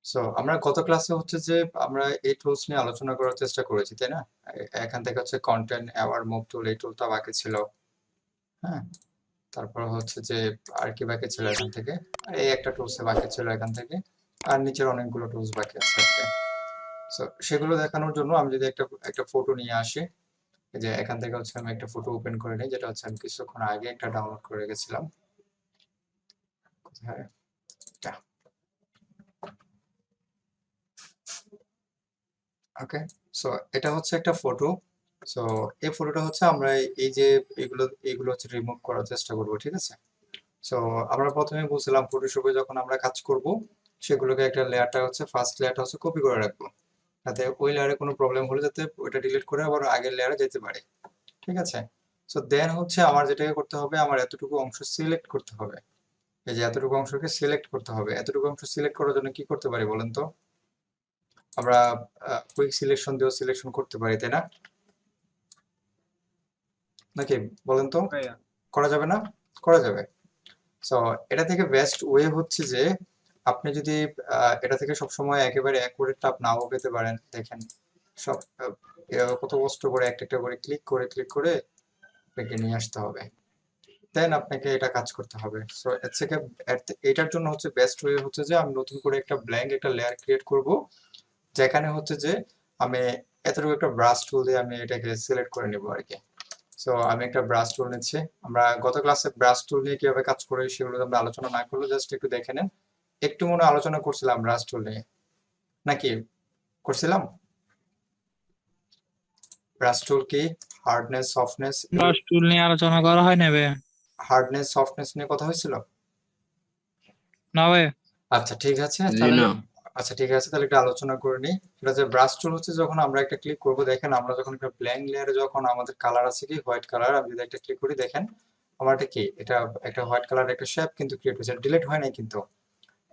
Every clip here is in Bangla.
সো আমরা গত ক্লাসে হচ্ছে যে আমরা এই টুলস নিয়ে আলোচনা করার চেষ্টা করেছি, তাই না? এখান থেকে হচ্ছে কন্টেন্ট অ্যাওয়ার মুভ টুল, এই টুলটা বাকি ছিল। হ্যাঁ, তারপর হচ্ছে যে আর কি বাকি ছিল এখান থেকে, আর এই একটা টুলস বাকি ছিল এখান থেকে, আর নিচের অনেকগুলো টুলস বাকি আছে আর কি। সো সেগুলো দেখানোর জন্য আমি যদি একটা একটা ফটো নিয়ে আসি, এই যে এখান থেকে হচ্ছে আমি একটা ফটো ওপেন করে নিই, যেটা হচ্ছে আমি কিছুক্ষণ আগে একটা ডাউনলোড করে রেখেছিলাম। কোথায় এটা? ওকে, সো এটা হচ্ছে একটা ফটো। সো এই ফটোটা হচ্ছে আমরা এই যে এগুলো এগুলো হচ্ছে রিমুভ করার চেষ্টা করব, ঠিক আছে? সো আমরা প্রথমে বলছিলাম ফটোশপে যখন আমরা কাজ করব, সেগুলোকে একটা লেয়ারটা হচ্ছে ফার্স্ট লেয়ারটা হচ্ছে কপি করে রাখবো, যাতে ওই লেয়ারে কোনো প্রবলেম হলে যাতে ওইটা ডিলিট করে আবার আগের লেয়ারে যেতে পারে, ঠিক আছে? সো দেন হচ্ছে আমার যেটাকে করতে হবে, আমার এতটুকু অংশ সিলেক্ট করতে হবে। এই যে এতটুকু অংশকে সিলেক্ট করতে হবে। এতটুকু অংশ সিলেক্ট করার জন্য কি করতে পারি বলেন তো? আমরা কুইক সিলেকশন দিয়েও সিলেকশন করতে পারি, তাই না? নাকি বলেন তো? ভাইয়া। করা যাবে না? করা যাবে। সো এটা থেকে বেস্ট ওয়ে হচ্ছে যে আপনি যদি এটা থেকে সবসময় একেবারে অ্যাকুরেট টাপ নাও পেতে পারেন, দেখেন সব কত কষ্ট করে একটা একটা করে ক্লিক করে আপনাকে নিয়ে আসতে হবে, দেন আপনাকে এটা কাজ করতে হবে। সো এর থেকে এটার জন্য হচ্ছে বেস্ট ওয়ে হচ্ছে যে আমি নতুন করে একটা ব্ল্যাঙ্ক একটা লেয়ার ক্রিয়েট করব, যেখানে হচ্ছে যে আমি এতটুকু একটা ব্রাশ টুল দিয়ে আমি এটাকে সিলেক্ট করে নিব আর কি। সো আমি একটা ব্রাশ টুল নিচ্ছি। আমরা গত ক্লাসে ব্রাশ টুল নিয়ে কিভাবে কাজ করি সেগুলো আমরা আলোচনা না করলে জাস্ট একটু দেখে নেন। একটু মনে হয় আলোচনা করছিলাম ব্রাশ টুল নিয়ে, নাকি করছিলাম? ব্রাশ টুল কি, হার্ডনেস সফটনেস, ব্রাশ টুল নিয়ে আলোচনা করা হয় না ভাইয়া। হার্ডনেস সফটনেস নিয়ে কথা হয়েছিল। না ভাইয়া। আচ্ছা ঠিক আছে জি তাহলে। না। আচ্ছা ঠিক আছে তাহলে একটা আলোচনা করে নিই। সেটা যে ব্রাশ টুল হচ্ছে যখন আমরা একটা ক্লিক করব, দেখেন আমরা যখন একটা ব্ল্যাঙ্ক লেয়ারে যখন আমাদের কালার আছে কি হোয়াইট কালার, আমি যদি একটা ক্লিক করি দেখেন আমার এটা কি, এটা একটা হোয়াইট কালার একটা শেপ কিন্তু ক্রিয়েট হয়েছে, ডিলিট হয় নাই কিন্তু।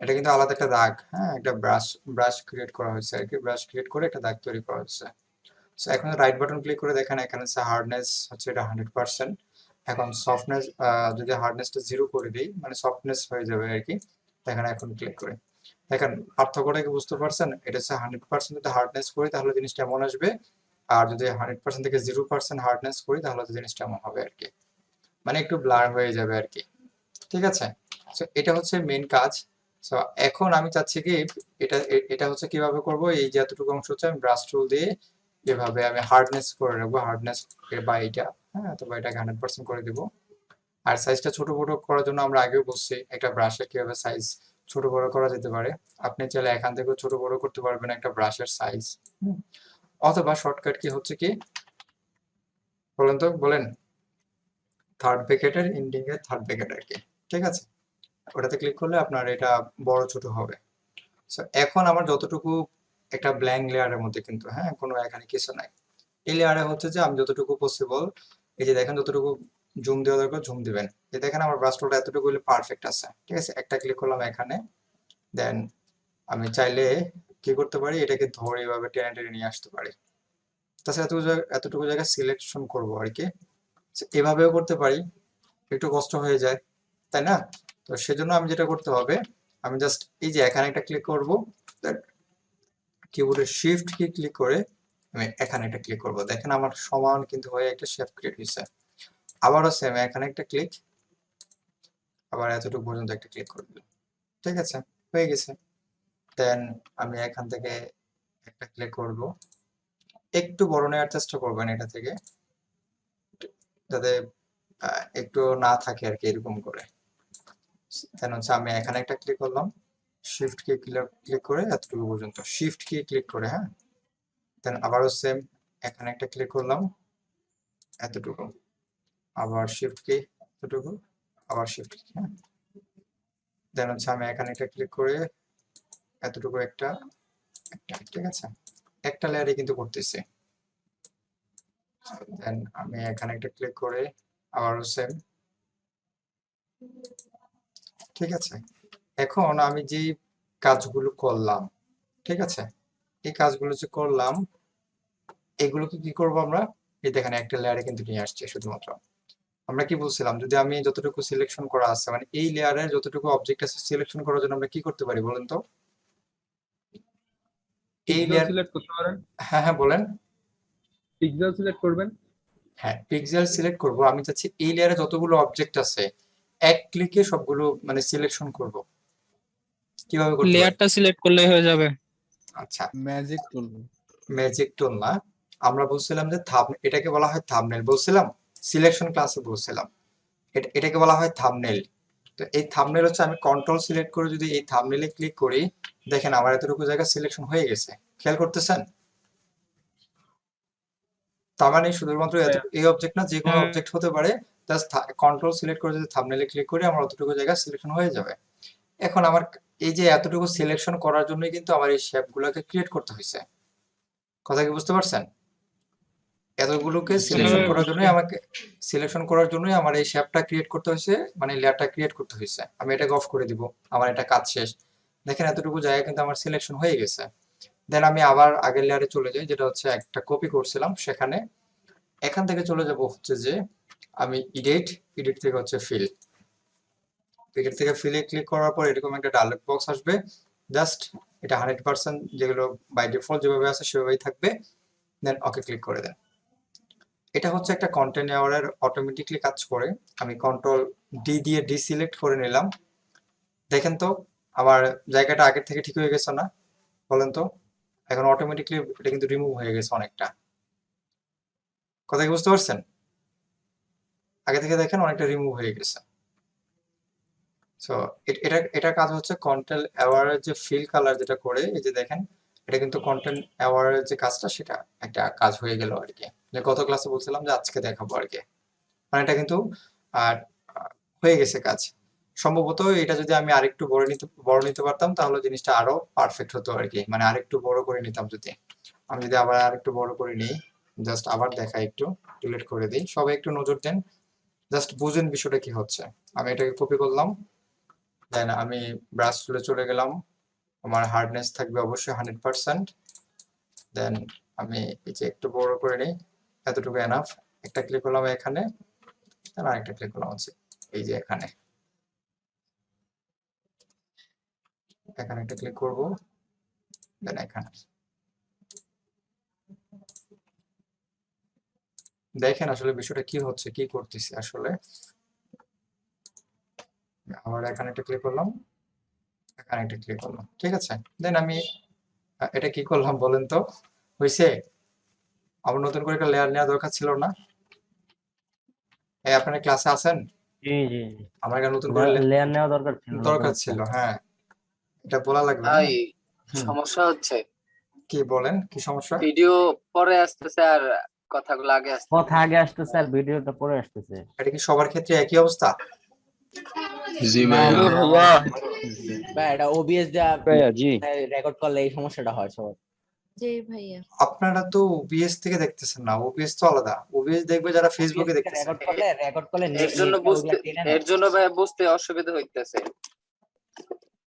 এটা কিন্তু আলাদা একটা দাগ, হ্যাঁ, একটা ব্রাশ ব্রাশ ক্রিয়েট করা হয়েছে আর কি, ব্রাশ ক্রিয়েট করে একটা দাগ তৈরি করা হয়েছে। সো এখন রাইট বাটন ক্লিক করে দেখেন এখানে হচ্ছে হার্ডনেস হচ্ছে এটা 100%। এখন সফটনেস যদি হার্ডনেসটা 0 করে দিই মানে সফটনেস হয়ে যাবে আর কি। দেখেন এখন ক্লিক করে দেখেন পার্থক্যটা কি বুঝতে পারছেন? এটা হচ্ছে 100% যদি হার্ডনেস করি তাহলে জিনিসটা এমন আসবে, আর যদি 100% থেকে 0% হার্ডনেস করি তাহলে তো জিনিসটা এমন হবে আর কি, মানে একটু ব্লার হয়ে যাবে আর কি, ঠিক আছে? সো এটা হচ্ছে মেইন কাজ। সো এখন আমি চাচ্ছি কি এটা হচ্ছে কিভাবে করব, এই যে এতটুকু অংশ হচ্ছে আমি ব্রাশ টুল দিয়ে এভাবে আমি হার্ডনেস করে রাখবো, হার্ডনেস বা এইটা, হ্যাঁ, অথবা এটাকে 100% করে দিব। আর সাইজটা ছোট বড় করার জন্য আমরা আগেও বলছি একটা ব্রাশের কিভাবে সাইজ ছোট বড় করা যেতে পারে। আপনি চাইলে এখান থেকেও ছোট বড় করতে পারবেন একটা ব্রাশের সাইজ, অথবা শর্টকাট কি হচ্ছে কি বলেন তো, বলেন। থার্ড ব্র্যাকেটের এন্ডিং এর থার্ড ব্র্যাকেট আর কি, ঠিক আছে? ওটাতে ক্লিক করলে আপনার এটা বড় ছোট হবে। সো এখন আমার যতটুকু একটা ব্ল্যাঙ্ক লেয়ারের মধ্যে কিন্তু, হ্যাঁ, কোনো এখানে কিছু নাই। এই লেয়ারে হচ্ছে যে আমি যতটুকু পসিবল, এই যে দেখেন যতটুকু জুম দেওয়া দরকার জুম দিবেন। এই দেখেন আমার ব্রাশ টুলটা এতটুকু হলে পারফেক্ট আছে, ঠিক আছে? একটা ক্লিক করলাম এখানে, দেন আমি চাইলে কি করতে পারি, এটাকে ধরে এভাবে টেনে টেনে নিয়ে আসতে পারি। তাছাড়া এতটুকু জায়গা সিলেকশন করবো আর কি। So, এভাবেও করতে পারি, একটু কষ্ট হয়ে যায়, তাই না? তো সেজন্য আমি যেটা করতে হবে, আমি জাস্ট এই যে এখানে একটা ক্লিক করবো, কিবোর্ডের শিফট কি ক্লিক করে আমি এখানে একটা ক্লিক করব, দেখেন আমার সমান কিন্তু হয়ে একটা শেপ ক্রিয়েট হয়েছে। আবারও সেম এখানে একটা ক্লিক, আবার এতটুকু পর্যন্ত একটা ক্লিক করে দিলাম, ঠিক আছে? হয়ে গেছে। দেন আমি এখান থেকে একটা ক্লিক করব, একটু বড় নেওয়ার চেষ্টা করবেন এটা থেকে, যাতে একটু না থাকে আর কি, এরকম করে। দেন হচ্ছে আমি এখানে একটা ক্লিক করলাম, শিফট কি ক্লিক করে এতটুকু পর্যন্ত শিফট কি ক্লিক করে, হ্যাঁ। দেন আবারও সেম এখানে একটা ক্লিক করলাম এতটুকু, আবার শিফট কি এতটুকু, আবার শিফট কি, হ্যাঁ। দেন হচ্ছে আমি এখানে একটা ক্লিক করে এতটুকু একটা একটা, ঠিক আছে? একটা লেয়ারে কিন্তু করতেছি। দেন আমি এখানে একটা ক্লিক করে আবারও সেম, ঠিক আছে? এখন আমি যে কাজগুলো করলাম, ঠিক আছে, এই কাজগুলো যে করলাম এগুলোকে কি করব আমরা, এই দেখেন একটা লেয়ারে কিন্তু নিয়ে আসছে শুধুমাত্র। আমরা কি বলছিলাম, যদি আমি যতটুকু সিলেকশন করা আছে মানে এই লেয়ারে যতটুকু অবজেক্ট আছে সিলেকশন করার জন্য আমরা কি করতে পারি বলেন তো? এই পিক্সেল লেয়ার, সিলেক্ট করতে পারেন, হ্যাঁ হ্যাঁ বলেন। পিক্সেল সিলেক্ট করবেন। হ্যাঁ পিক্সেল সিলেক্ট করব, আমি চাচ্ছি এই লেয়ারে যতগুলো অবজেক্ট আছে এক ক্লিকে সবগুলো মানে সিলেকশন করব। কিভাবে করতে পারি? লেয়ারটা সিলেক্ট করলেই হয়ে যাবে। আচ্ছা, ম্যাজিক টুল। ম্যাজিক টুল না, আমরা বলছিলাম যে এটাকে বলা হয় থাম্বনেল বলছিলাম, সিলেকশন ক্লাসে বলছিলাম। এটাকে বলা হয় থাম্বনেল। তো এই থাম্বনেল হচ্ছে, আমি কন্ট্রোল সিলেক্ট করে যদি এই থাম্বনেলে ক্লিক করি, দেখেন আমার এতটুকু জায়গা সিলেকশন হয়ে গেছে, খেয়াল করতেছেন? তার মানে শুধুমাত্র এই অবজেক্ট না, যে কোনো হ্যাঁ, অবজেক্ট হতে পারে। জাস্ট কন্ট্রোল সিলেক্ট করে যদি থাম্বনেলে ক্লিক করি, আমার অতটুকু জায়গা সিলেকশন হয়ে যাবে। এখন আমার এই যে এতটুকু সিলেকশন করার জন্যই কিন্তু আমার এই শেপগুলোকে ক্রিয়েট করতে হয়েছে। কথা কি বুঝতে পারছেন? এতগুলোকে সিলেকশন হ্যাঁ, করার বুঝছি। জন্যই আমাকে, সিলেকশন করার জন্যই আমার এই শেপটা ক্রিয়েট করতে হয়েছে, মানে লেয়ারটা ক্রিয়েট করতে হয়েছে। আমি এটাকে অফ করে দিব, আমার এটা কাজ শেষ। দেখেন এতটুকু জায়গা কিন্তু আমার সিলেকশন হয়ে গেছে। দেন আমি আবার আগের লেয়ারে চলে যাই, যেটা হচ্ছে একটা কপি করছিলাম সেখানে। এখান থেকে চলে যাব হচ্ছে যে আমি এডিট থেকে হচ্ছে ফিল, এডিট থেকে ফিলে ক্লিক করার পর এরকম একটা ডায়লগ বক্স আসবে। জাস্ট এটা 100% যেগুলো বাই ডিফল্ট যেভাবে আছে সেভাবেই থাকবে। দেন ওকে ক্লিক করে দেন। এটা হচ্ছে একটা কন্টেন্ট এওয়ারের অটোমেটিকলি কাজ করে। আমি কন্ট্রোল ডি দিয়ে ডিসিলেক্ট করে নিলাম। দেখেন তো আমার জায়গাটা আগের থেকে ঠিক হয়ে গেছে না? বলেন তো। এখন অটোমেটিকলি এটা কিন্তু রিমুভ হয়ে গেছে অনেকটা। কথা কি বুঝতে পারছেন? আগে থেকে দেখেন অনেকটা রিমুভ হয়ে গেছে। সো এটা কাজ হচ্ছে কন্টেন্ট অ্যাওয়ারের যে ফিল কালার যেটা করে, এই যে দেখেন এটা কিন্তু কন্টেন্ট অ্যাওয়ারের যে কাজটা সেটা একটা কাজ হয়ে গেল আর কি, যে গত ক্লাসে বলছিলাম যে আজকে দেখাবো আর কি। মানে এটা কিন্তু আর হয়ে গেছে কাজ। সম্ভবত এটা যদি আমি আরেকটু বড় নিতে পারতাম তাহলে জিনিসটা আরো পারফেক্ট হতো আর কি, মানে আরেকটু বড় করে নিতাম যদি। আমি যদি আবার আরেকটু বড় করে নিই, জাস্ট আবার দেখাই, একটু ডিলিট করে দিই, সবাই একটু নজর দেন, জাস্ট বুঝেন বিষয়টা কি হচ্ছে। আমি এটাকে কপি করলাম, দেন আমি ব্রাশ টুলে চলে গেলাম, আমার হার্ডনেস থাকবে অবশ্যই 100%। দেন আমি এই যে একটু বড় করে নিই, এতটুকু এনাফ। একটা ক্লিক করলাম এখানে, দেন আরেকটা ক্লিক করলাম হচ্ছে এই যে এখানে, এখানে একটা ক্লিক করব, দেন এখানে। দেখেন আসলে বিষয়টা কি হচ্ছে, কি করতেছি আসলে। আবার এখানে একটা ক্লিক করলাম, এখানে একটা ক্লিক করলাম, ঠিক আছে। দেন আমি এটা কি করলাম বলেন তো, হয়েছে? আবার নতুন করে একটা লেয়ার নেওয়া দরকার ছিল না? এই আপনারা ক্লাসে আছেন? জি জি জি। আমার একটা নতুন করে লেয়ার নেওয়া দরকার ছিল নতুন দরকার একটা। ছিল, হ্যাঁ। এটা বলা লাগবে, ভাই হ্যাঁ। হুম, সমস্যা হচ্ছে, কি বলেন, কি সমস্যা? ভিডিও পরে আসতেছে আর কথাগুলো আগে কথা আসতেছে। আগে আসতেছে আর ভিডিওটা পরে আসতেছে। এটা কি সবার ক্ষেত্রে একই অবস্থা? জি না ভাইয়া। না, ভাইয়া। আমার এখানে হচ্ছে। বা এটা ওবিএস যা ভাইয়া জি। রেকর্ড করলে এই সমস্যাটা হয় সবার। জি ভাইয়া। আপনারা তো ওবিএস থেকে দেখতেছেন না, ওবিএস তো আলাদা। ওবিএস দেখবে যারা ফেসবুকে দেখতেছেন। রেকর্ড করলে এর জন্য বুঝতে, এর জন্য ভাই বুঝতে অসুবিধা হইতেছে।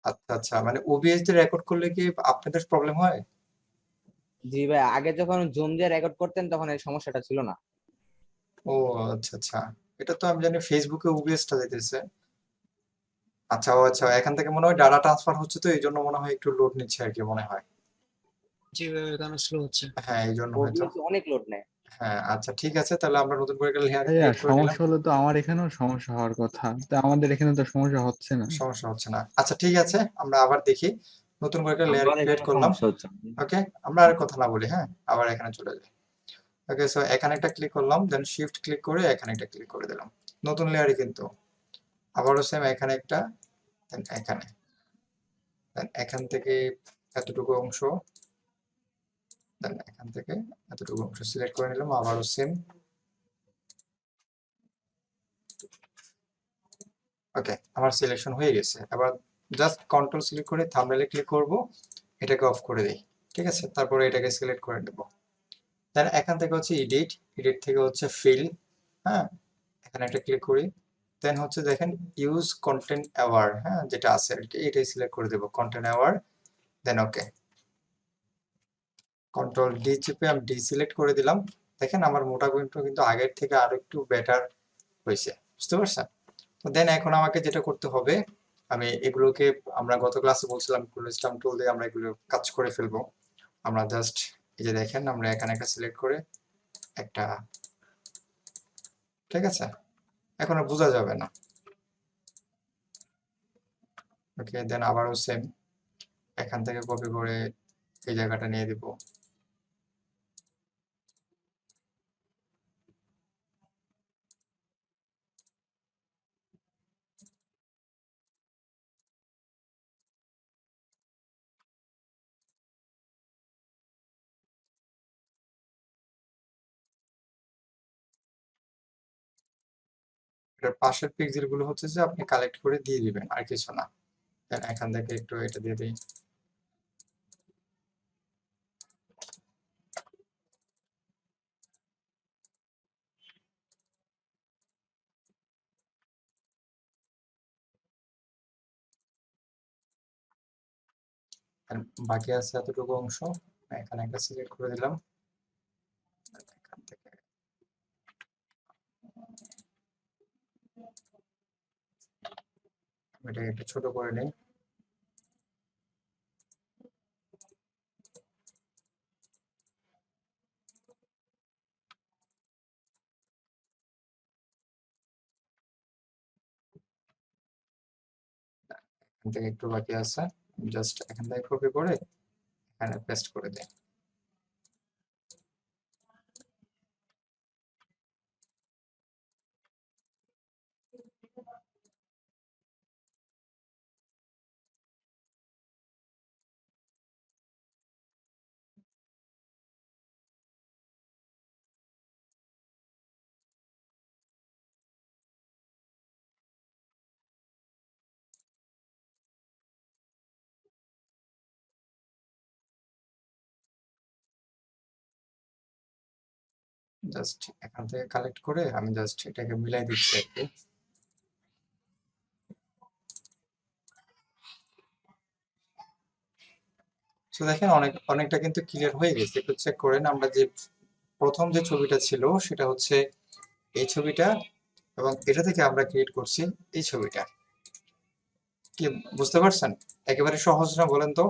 আচ্ছা আচ্ছা, মানে ওবিএস দিয়ে রেকর্ড করলে কি আপনাদের প্রবলেম হয়? জি ভাই, আগে যখন জুম দিয়ে রেকর্ড করতেন তখন এই সমস্যাটা ছিল না। ও আচ্ছা আচ্ছা, এটা তো আমি জানি ফেসবুকে ওবিএসটা দিতেছে। আচ্ছা ও আচ্ছা, এখান থেকে মনে হয় ডাটা ট্রান্সফার হচ্ছে, তো এই জন্য মনে হয় একটু লোড নিচ্ছে আর কি, মনে হয়। জি ভাই, এটা স্লো হচ্ছে। হ্যাঁ এই জন্য হয়তো। ওবিএস অনেক লোড নেয়। হ্যাঁ আচ্ছা ঠিক আছে, তাহলে আমরা নতুন করে একটা লেয়ার ভাইয়া ক্রিয়েট করে নিলাম। সমস্যা হলো তো আমার এখানেও সমস্যা হওয়ার কথা, তা আমাদের এখানে তো সমস্যা হচ্ছে না। সমস্যা হচ্ছে না, আচ্ছা ঠিক আছে, আমরা আবার দেখি। নতুন করে একটা লেয়ার আমার ক্রিয়েট এখানে করলাম। সমস্যা হচ্ছে। ওকে, আমরা আর কথা না বলি, হ্যাঁ আবার এখানে চলে যাই। ওকে, সো এখানে একটা ক্লিক করলাম, দেন শিফট ক্লিক করে এখানে একটা ক্লিক করে দিলাম, নতুন লেয়ারে কিন্তু। আবারও সেম এখানে একটা, দেন এখানে, দেন এখান থেকে এতটুকু অংশ, দেন এখান থেকে এতটুকু অংশ সিলেক্ট করে নিলাম, আবারও সেম। ওকে, আমার সিলেকশন হয়ে গেছে। এবার জাস্ট কন্ট্রোল সিলেক্ট করে থাম্বনেলে ক্লিক করব, এটাকে অফ করে দিই, ঠিক আছে। তারপরে এটাকে সিলেক্ট করে দেব। দেন এখান থেকে হচ্ছে এডিট, এডিট থেকে হচ্ছে ফিল, হ্যাঁ এখানে একটা ক্লিক করি। দেন হচ্ছে দেখেন ইউজ কন্টেন্ট অ্যাওয়ার, হ্যাঁ যেটা আছে আর কি, এটাই সিলেক্ট করে দেব, কন্টেন্ট অ্যাওয়ার। দেন ওকে, কন্ট্রোল ডি চেপে আমি ডি সিলেক্ট করে দিলাম। দেখেন আমার মোটা কিন্তু আগের থেকে আরো একটু বেটার হয়েছে, বুঝতে পারছেন? তো দেন এখন আমাকে যেটা করতে হবে, আমি এগুলোকে, আমরা গত ক্লাসে বলছিলাম কুলস্টাম টুল দিয়ে আমরা এগুলো কাজ করে ফেলবো। আমরা জাস্ট এই যে দেখেন আমরা এখানে একটা সিলেক্ট করে একটা, ঠিক আছে, এখন আর বোঝা যাবে না। ওকে, দেন আবারও সেম, এখান থেকে কপি করে এই জায়গাটা নিয়ে দিব। এটার পাশের পিক্সেল গুলো হচ্ছে যে আপনি কালেক্ট করে দিয়ে দিবেন, আর কিছু না। দেন এখান থেকে একটু এটা দিয়ে দিই। আর বাকি আছে এতটুকু অংশ, এখানে একটা সিলেক্ট করে দিলাম। এখান থেকে এটা একটু ছোট করে নিই। এখান থেকে একটু বাকি আছে, জাস্ট এখান থেকে কপি করে এখানে পেস্ট করে দিই। জাস্ট এখান থেকে কালেক্ট করে আমি জাস্ট এটাকে মিলাই দিচ্ছি একটু। তো দেখেন অনেকটা কিন্তু ক্লিয়ার হয়ে গেছে। একটু চেক করেন, আমরা যে প্রথম যে ছবিটা ছিল সেটা হচ্ছে এই ছবিটা, এবং এটা থেকে আমরা ক্রিয়েট করছি এই ছবিটা। কি বুঝতে পারছেন? একেবারে সহজ না বলেন তো?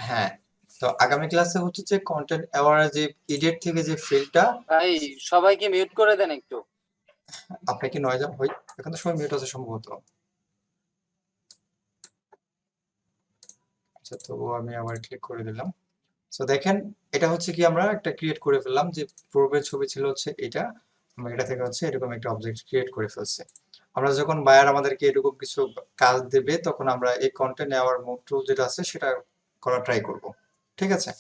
হ্যাঁ, তো আগামী ক্লাসে হচ্ছে যে কন্টেন্ট অ্যাওয়ার যে এডিট থেকে যে ফিল্ডটা, ভাই সবাইকে মিউট করে দেন একটু। আপনি কি নয় হয় এখন তো সময় মিউট আছে সম্ভবত। আচ্ছা, তো আমি আবার ক্লিক করে দিলাম। সো দেখেন, এটা হচ্ছে কি আমরা একটা ক্রিয়েট করে ফেললাম, যে পূর্বের ছবি ছিল হচ্ছে এটা, আমরা এটা থেকে হচ্ছে এরকম একটা অবজেক্ট ক্রিয়েট করে ফেলছি। আমরা যখন বায়ার আমাদেরকে এরকম কিছু কাজ দেবে তখন আমরা এই কন্টেন্ট নেওয়ার মুভ টুল যেটা আছে সেটা করা ট্রাই করব, ঠিক আছে?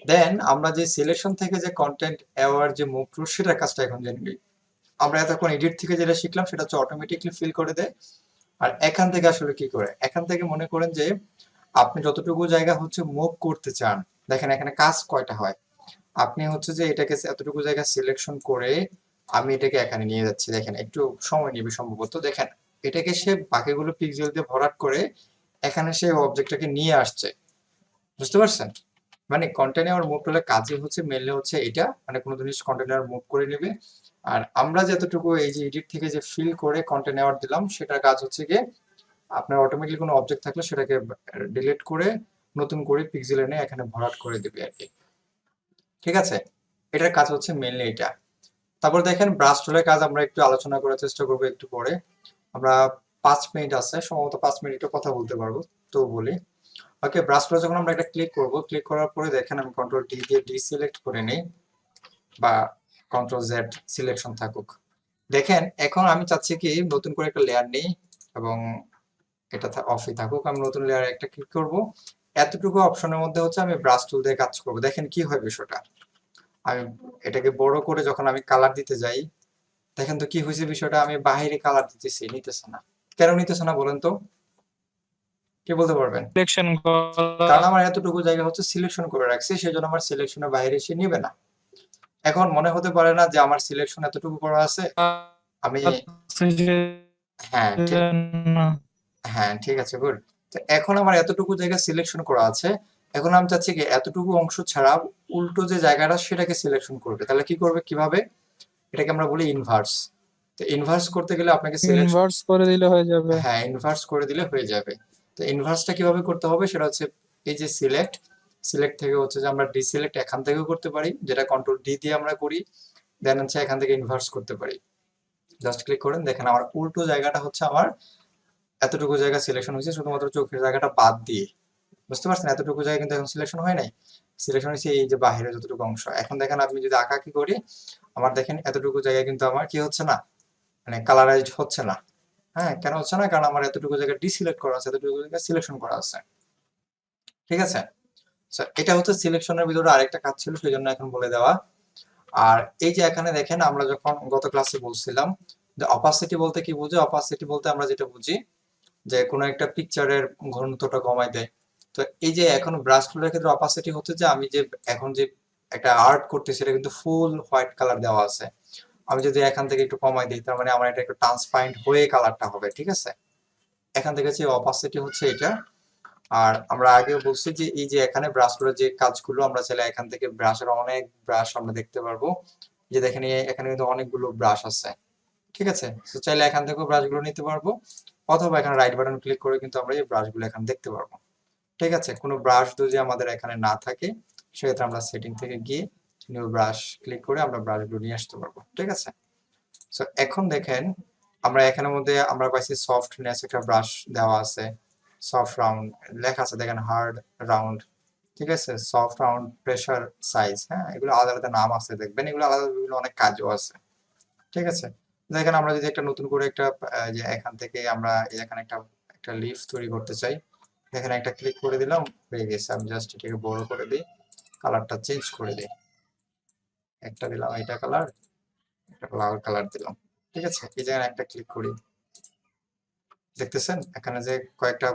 দেন আমরা যে সিলেকশন থেকে যে কন্টেন্ট অ্যাওয়ার যে মুভ টুল সেটার কাজটা এখন জেনে নিই। আমরা এতক্ষণ এডিট থেকে যেটা শিখলাম সেটা হচ্ছে অটোমেটিকলি ফিল করে দেয়। আর এখান থেকে আসলে কি করে, এখান থেকে মনে করেন যে আপনি যতটুকু জায়গা হচ্ছে মুভ করতে চান, দেখেন এখানে কাজ কয়টা হয়। আপনি হচ্ছে যে এটাকে এতটুকু জায়গা সিলেকশন করে আমি এটাকে এখানে নিয়ে যাচ্ছি, দেখেন একটু সময় নেবে সম্ভবত। দেখেন এটাকে সে বাকিগুলো পিক্সেল দিয়ে ভরাট করে এখানে সে অবজেক্টটাকে নিয়ে আসছে, বুঝতে পারছেন? মানে কন্টেনার মুভ টুলের কাজই হচ্ছে মেনলি হচ্ছে এটা, মানে কোনো জিনিস কন্টেনার মুভ করে নেবে। আর আমরা যতটুকু এই যে এডিট থেকে যে ফিল করে কন্টেনার দিলাম সেটার কাজ হচ্ছে গিয়ে আপনার অটোমেটিক্যালি কোনো অবজেক্ট থাকলে সেটাকে ডিলিট করে নতুন করে পিক্সেল এনে এখানে ভরাট করে দিবে আর কি, ঠিক আছে? এটার কাজ হচ্ছে মেনলি এটা। তারপর দেখেন ব্রাশ টুলের কাজ আমরা একটু আলোচনা করার চেষ্টা করবো একটু পরে। আমরা 5 মিনিট আছে, সম্ভবত 5 মিনিটও কথা বলতে পারবো, তো বলি। ওকে, ব্রাশ টুলে যখন আমরা এটা ক্লিক করব, ক্লিক করার পরে দেখেন আমি কন্ট্রোল ডি দিয়ে ডিসিলেক্ট করে নেই, বা কন্ট্রোল জেড সিলেকশন থাকুক। দেখেন এখন আমি চাচ্ছি কি নতুন করে একটা লেয়ার নেই এবং এটা অফই থাকুক, আমি নতুন লেয়ার একটা ক্লিক করব। এতটুকু অপশনের মধ্যে হচ্ছে আমি ব্রাশ টুল দিয়ে কাজ করব। দেখেন কি হয় বিষয়টা, আমি এটাকে বড় করে যখন আমি কালার দিতে যাই, দেখেন তো কি হয়েছে বিষয়টা, আমি বাইরে কালার দিতেছি, নিতেছে না। কেন নিতেছে না বলেন তো, কে বলতে পারবেন? সিলেকশন কারণ আমার এতটুকু জায়গা হচ্ছে সিলেকশন করে রাখছি, সেই জন্য আমার সিলেকশনের বাইরে সে নিবে না। এখন মনে হতে পারে না যে আমার সিলেকশন এতটুকু করা আছে, আমি হ্যাঁ হ্যাঁ ঠিক আছে, গুড। তো এখন আমার এতটুকু জায়গা সিলেকশন করা আছে, এখন আমি চাচ্ছি কি এতটুকু অংশ ছাড়া উল্টো যে জায়গাটা সেটাকে সিলেকশন করবে। তাহলে কি করবে, কিভাবে? এটাকে আমরা বলি ইনভার্স। তো ইনভার্স করতে গেলে আপনাকে ইনভার্স করে দিলে হয়ে যাবে। হ্যাঁ, ইনভার্স করে দিলে হয়ে যাবে। তো ইনভার্সটা কিভাবে করতে হবে সেটা হচ্ছে এই যে সিলেক্ট থেকে হচ্ছে যে আমরা ডিসিলেক্ট এখান থেকেও করতে পারি, যেটা কন্ট্রোল ডি দিয়ে আমরা করি। দেন হচ্ছে এখান থেকে ইনভার্স করতে পারি। জাস্ট ক্লিক করেন, দেখেন আমার উল্টো জায়গাটা হচ্ছে আমার এতটুকু জায়গা সিলেকশন হয়েছে শুধুমাত্র চোখের জায়গাটা বাদ দিয়ে। বুঝতে পারছেন? এতটুকু জায়গা কিন্তু এখন সিলেকশন হয় নাই, সিলেকশন হয়েছে এই যে বাহিরে যতটুকু অংশ। এখন দেখেন আমি যদি আঁকাকি করি, আমার দেখেন এতটুকু জায়গায় কিন্তু আমার কি হচ্ছে না, মানে কালারাইজড হচ্ছে না। হ্যাঁ, কেন হচ্ছে না? কারণ আমার এতটুকু জায়গা ডিসিলেক্ট করা আছে, এতটুকু জায়গা সিলেকশন করা আছে। ঠিক আছে? এটা হচ্ছে সিলেকশনের ভিতরে আরেকটা কাজ ছিল, সেই জন্য এখন বলে দেওয়া। আর এই যে এখানে দেখেন আমরা যখন গত ক্লাসে বলছিলাম যে অপাসিটি বলতে কি বুঝি, অপাসিটি বলতে আমরা যেটা বুঝি যে কোনো একটা পিকচারের ঘনত্বটা কমায় দেয়। তো এই যে এখন ব্রাশ টুলের ক্ষেত্রে অপাসিটি হচ্ছে যে আমি যে এখন যে একটা আর্ট করতেছি এটা কিন্তু ফুল হোয়াইট কালার দেওয়া আছে, আমি যদি এখান থেকে একটু কমাই দিই তার মানে আমার এটা একটু ট্রান্সপারেন্ট হয়ে কালারটা হবে। ঠিক আছে, এখান থেকে যে অপাসিটি হচ্ছে এটা। আর আমরা আগেও বলছি যে এই যে এখানে ব্রাশগুলোর যে কাজগুলো আমরা চাইলে এখান থেকে ব্রাশের অনেক ব্রাশ আমরা দেখতে পারবো, যে দেখেন এখানে কিন্তু অনেকগুলো ব্রাশ আছে। ঠিক আছে, তো চাইলে এখান থেকেও ব্রাশগুলো নিতে পারবো, অথবা এখানে রাইট বাটন ক্লিক করে কিন্তু আমরা এই ব্রাশগুলো এখানে দেখতে পারবো। ঠিক আছে, কোনো ব্রাশ যদি আমাদের এখানে না থাকে সেক্ষেত্রে আমরা সেটিং থেকে গিয়ে নিউ ব্রাশ ক্লিক করে আমরা ব্রাশগুলো নিয়ে আসতে পারবো। ঠিক আছে, সো এখন দেখেন আমরা এখানের মধ্যে আমরা পাইছি সফটনেস, একটা ব্রাশ দেওয়া আছে, সফট রাউন্ড লেখা আছে দেখেন, হার্ড রাউন্ড। ঠিক আছে, সফট রাউন্ড, প্রেসার সাইজ, হ্যাঁ এগুলো আলাদা আলাদা নাম আছে, দেখবেন এগুলো আলাদা বিভিন্ন অনেক কাজও আছে। ঠিক আছে, দেখেন আমরা যদি একটা নতুন করে একটা যে এখান থেকে আমরা এখানে একটা একটা লিফ তৈরি করতে চাই, এখানে একটা ক্লিক করে দিলাম, হয়ে গেছে। আমি জাস্ট এটাকে বড় করে দিই, কালারটা চেঞ্জ করে দিই, একটা দিলাম এটা কালার, একটা লাল কালার দিলাম। ঠিক আছে, এই জায়গায় একটা ক্লিক করি, দেখতেছেন এখানে যে কয়েকটা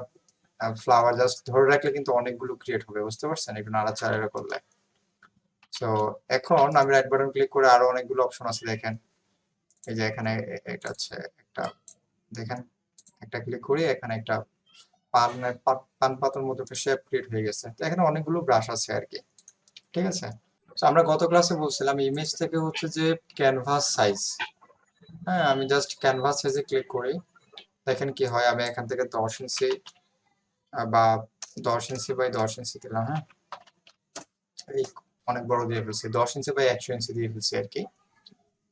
ফ্লাওয়ার জাস্ট ধরে রাখলে কিন্তু অনেকগুলো ক্রিয়েট হবে। বুঝতে পারছেন? একটু নাড়াচাড়া করলে। সো এখন আমি রাইট বাটন ক্লিক করে আরো অনেকগুলো অপশন আছে দেখেন, এই যে এখানে এটা হচ্ছে একটা, দেখেন একটা ক্লিক করি, এখানে একটা পান পাতার মতো একটা শেপ ক্রিয়েট হয়ে গেছে। তো এখানে অনেকগুলো ব্রাশ আছে আর কি। ঠিক আছে, তো আমরা গত ক্লাসে বলছিলাম ইমেজ থেকে হচ্ছে যে ক্যানভাস সাইজ। হ্যাঁ, আমি জাস্ট ক্যানভাস সাইজে ক্লিক করি, দেখেন কি হয়। আমি এখান থেকে 10 ইঞ্চি বা 10 ইঞ্চি বাই 10 ইঞ্চি দিলাম। হ্যাঁ, এই অনেক বড় দিয়ে ফেলছি, 10 ইঞ্চি বাই 100 ইঞ্চি দিয়ে ফেলছি আর কি।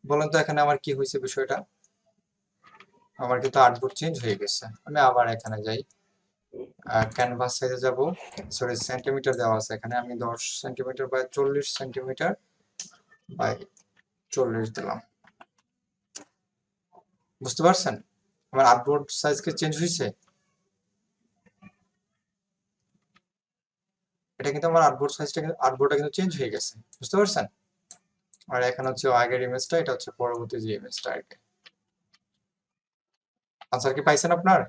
বলেন তো এখানে আমার কি হয়েছে বিষয়টা? আমার কিন্তু আর্টবোর্ড চেঞ্জ হয়ে গেছে। আমি আবার এখানে যাই, ক্যানভাস সাইজে যাব, সরি সেন্টিমিটার দেওয়া আছে এখানে, আমি 10 সেন্টিমিটার বাই 40 সেন্টিমিটার বাই 40 দিলাম। বুঝতে পারছেন আমার আর্টবোর্ড সাইজ কি চেঞ্জ হয়েছে? এটা কিন্তু আমার আর্টবোর্ড সাইজটা, আর্টবোর্ডটা কিন্তু চেঞ্জ হয়ে গেছে। বুঝতে পারছেন? আর এখানে হচ্ছে আগের ইমেজটা, এটা হচ্ছে পরবর্তী যে ইমেজটা আর কি। আনসার কি পাইছেন আপনার?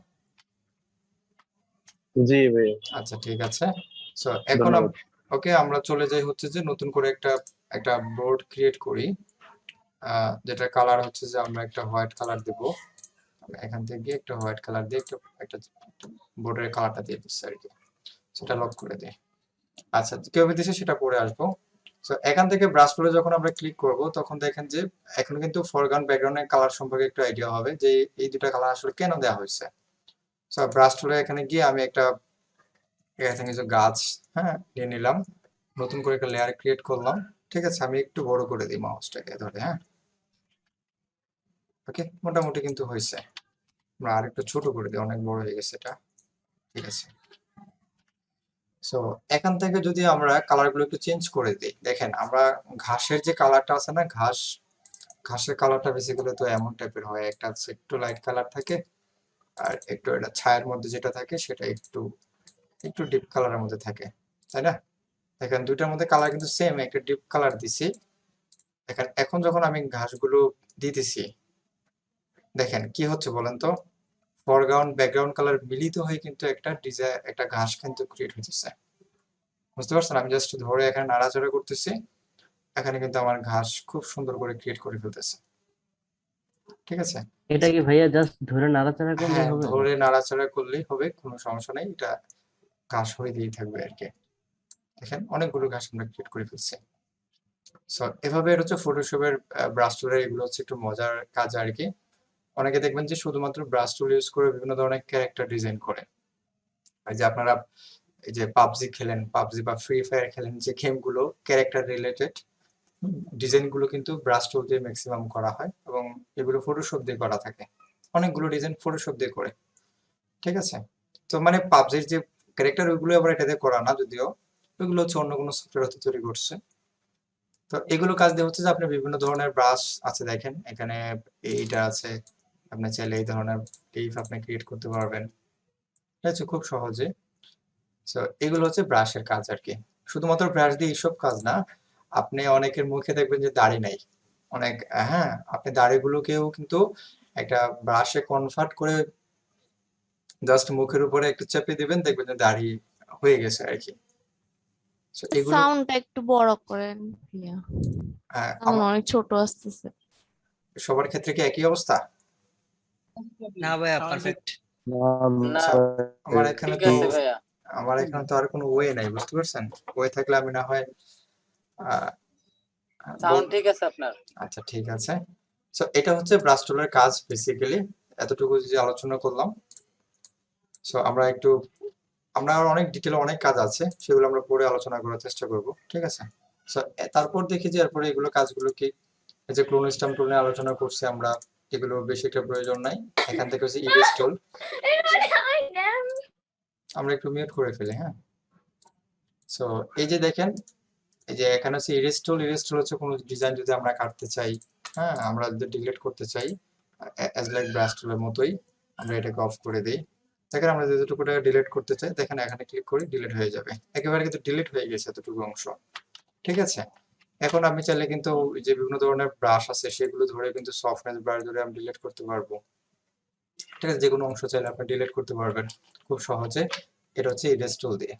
জি ভাই, আচ্ছা ঠিক আছে, সো এখন ধন্যবাদ। ওকে আমরা চলে যাই হচ্ছে যে নতুন করে একটা একটা বোর্ড ক্রিয়েট করি, যেটা কালার হচ্ছে যে আমরা একটা হোয়াইট কালার দেব। এখান থেকে গিয়ে একটা হোয়াইট কালার দিয়ে একটা একটা বোর্ডের কালারটা দিয়ে দিচ্ছি আর কি, সেটা লক করে দিই। আচ্ছা কিভাবে দিচ্ছি সেটা পরে আসবো। সো এখান থেকে ব্রাশ টুলে যখন আমরা ক্লিক করব তখন দেখেন যে এখন কিন্তু ফরগ্রাউন্ড ব্যাকগ্রাউন্ডের কালার সম্পর্কে একটু আইডিয়া হবে যে এই দুটো কালার আসলে কেন দেওয়া হয়েছে। সো ব্রাশ টুলে এখানে গিয়ে আমি একটা এখানে কিছু গাছ, হ্যাঁ নিয়ে নিলাম, নতুন করে একটা লেয়ার ক্রিয়েট করলাম। ঠিক আছে, আমি একটু বড় করে দিই মাউসটাকে ধরে। হ্যাঁ, ওকে, মোটামুটি কিন্তু হয়েছে। আমরা আর একটু ছোট করে দিই, অনেক বড় হয়ে গেছে এটা। ঠিক আছে, সো এখান থেকে যদি আমরা কালারগুলো একটু চেঞ্জ করে দিই, দেখেন আমরা ঘাসের যে কালারটা আছে না, ঘাসের কালারটা বেসিক্যালি তো এমন টাইপের হয়, একটা হচ্ছে একটু লাইট কালার থাকে, আর একটু এটা ছায়ার মধ্যে যেটা থাকে সেটা একটু একটু ডিপ কালারের মধ্যে থাকে, তাই না? দেখেন দুইটার মধ্যে কালার কিন্তু সেম, একটা ডিপ কালার দিছি। দেখেন এখন যখন আমি ঘাসগুলো দিতেছি, দেখেন কি হচ্ছে বলেন তো, ফরগ্রাউন্ড ব্যাকগ্রাউন্ড কালার মিলিত হয়ে কিন্তু একটা ডিজাইন, একটা ঘাস কিন্তু ক্রিয়েট হইতেছে। বুঝতে পারছেন? আমি জাস্ট ধরে এখানে নাড়াচাড়া করতেছি, এখানে কিন্তু আমার ঘাস খুব সুন্দর করে ক্রিয়েট করে ফেলতেছে। ঠিক আছে, এটা কি ভাইয়া জাস্ট ধরে নাড়াচাড়া করলে হ্যাঁ হবে? ধরে নাড়াচাড়া করলেই হবে, কোনো সমস্যা নেই, এটা ঘাস হয়ে দিয়েই থাকবে আর কি। দেখেন অনেকগুলো ঘাস আমরা ক্রিয়েট করে ফেলছি। সো এভাবে এটা হচ্ছে ফটোশপের ব্রাশ টুলের, এগুলো হচ্ছে একটু মজার কাজ আর কি। অনেকে দেখবেন যে শুধুমাত্র ব্রাশ টুল ইউজ করে বিভিন্ন ধরনের ক্যারেক্টার ডিজাইন করে। এই যে আপনারা এই যে পাবজি খেলেন, পাবজি বা ফ্রি ফায়ার খেলেন, যে গেমগুলো ক্যারেক্টার রিলেটেড ডিজাইনগুলো কিন্তু ব্রাশ টুল দিয়ে ম্যাক্সিমাম করা হয় এবং এগুলো ফটোশপ দিয়ে করা থাকে। অনেকগুলো ডিজাইন ফটোশপ দিয়ে করে, ঠিক আছে? তো মানে পাবজির যে ক্যারেক্টার ওইগুলো আবার এটা দিয়ে করা না, যদিও ওইগুলো হচ্ছে অন্য কোনো সফটওয়্যার হতে তৈরি করছে। তো এগুলো কাজ দিয়ে হচ্ছে যে আপনি বিভিন্ন ধরনের ব্রাশ আছে, দেখেন এখানে এইটা আছে, আপনি চাইলে এই ধরনের টিপ আপনি ক্রিয়েট করতে পারবেন, ঠিক আছে, খুব সহজে। সো এগুলো হচ্ছে ব্রাশের কাজ আর কি। শুধুমাত্র ব্রাশ দিয়ে এইসব কাজ না, আপনি অনেকের মুখে দেখবেন যে দাড়ি নাই, অনেক, হ্যাঁ, আপনি দাড়িগুলোকেও কিন্তু একটা ব্রাশে কনভার্ট করে জাস্ট মুখের উপরে একটু চেপে দিবেন, দেখবেন যে দাড়ি হয়ে গেছে আর কি। So এগুলো সাউন্ডটা একটু বড় করেন ভাইয়া, সাউন্ড অনেক ছোট আসতেছে। সবার ক্ষেত্রে কি একই অবস্থা? না ভাইয়া পারফেক্ট। না আমার এখানে ঠিক তো আছে ভাইয়া। আমার এখানে তো আর কোনো ওয়ে নাই, বুঝতে পারছেন? ওয়ে থাকলে আমি না হয় আহ, সাউন্ড ঠিক আছে আপনার? আচ্ছা ঠিক আছে। সো এটা হচ্ছে ব্রাশ টুলের কাজ বেসিক্যালি, এতটুকু যে আলোচনা করলাম। সো আমরা আর অনেক ডিটেলে অনেক কাজ আছে, সেগুলো আমরা পরে আলোচনা করার চেষ্টা করব, ঠিক আছে? সো তারপর দেখি যে এরপরে এগুলো কাজগুলো কি। এই যে ক্লোন স্ট্যাম্প টুল নিয়ে আলোচনা করছি আমরা, এগুলো বেশি একটা প্রয়োজন নাই। এখান থেকে হচ্ছে ইরেজ টুল, আমরা একটু মিউট করে ফেলি, হ্যাঁ। সো এই যে দেখেন, এই যে এখানে হচ্ছে ইরেজ টুল হচ্ছে কোনো ডিজাইন যদি আমরা কাটতে চাই, হ্যাঁ, আমরা যদি ডিলিট করতে চাই, অ্যাজ লাইক ব্রাশ টুলের মতোই আমরা এটাকে অফ করে দিই। দেখেন আমরা যতটুকু ডিলিট করতে চাই, দেখেন এখানে ক্লিক করি, ডিলিট হয়ে যাবে একেবারে, কিন্তু ডিলিট হয়ে গেছে এতটুকু অংশ, ঠিক আছে? এখন আমি চাইলে কিন্তু যে বিভিন্ন ধরনের ব্রাশ আছে সেগুলো ধরে কিন্তু সফটনেস ব্রাশ ধরে আমি ডিলিট করতে পারবো, ঠিক আছে? যে কোনো অংশ চাইলে আপনি ডিলিট করতে পারবেন খুব সহজে। এটা হচ্ছে ইরেজ টুল দিয়ে।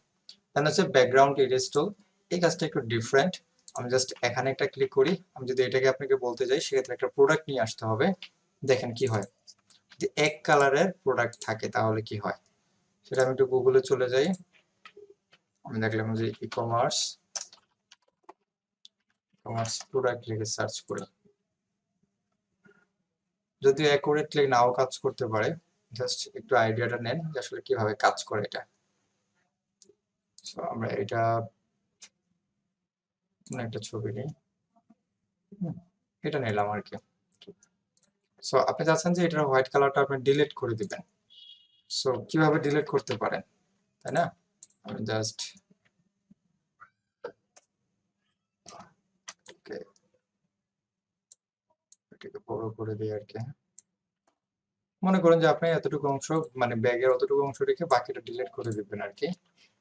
দেন হচ্ছে ব্যাকগ্রাউন্ড ইরেজ টুল, এই কাজটা একটু ডিফারেন্ট। আমি জাস্ট এখানে একটা ক্লিক করি, আমি যদি এটাকে আপনাকে বলতে যাই সেক্ষেত্রে একটা প্রোডাক্ট নিয়ে আসতে হবে। দেখেন কি হয়, যে এক কালারের প্রোডাক্ট থাকে তাহলে কি হয় সেটা আমি একটু গুগলে চলে যাই। আমি দেখলাম যে ই কমার্স প্রোডাক্ট লিখে সার্চ করি, যদিও অ্যাকুরেটলি নাও কাজ করতে পারে, জাস্ট একটু আইডিয়াটা নেন যে আসলে কিভাবে কাজ করে এটা। সো আমরা এটা একটা ছবি নিই, এটা নিলাম আর কি। সো আপনি চাচ্ছেন যে এটার হোয়াইট কালারটা আপনি ডিলিট করে দিবেন। সো কিভাবে ডিলিট করতে পারেন, তাই না? আমি জাস্ট এটাকে বড় করে দিই আর কি। মনে করেন যে আপনি এতটুকু অংশ, মানে ব্যাগের অতটুকু অংশ রেখে বাকিটা ডিলিট করে দিবেন আর কি।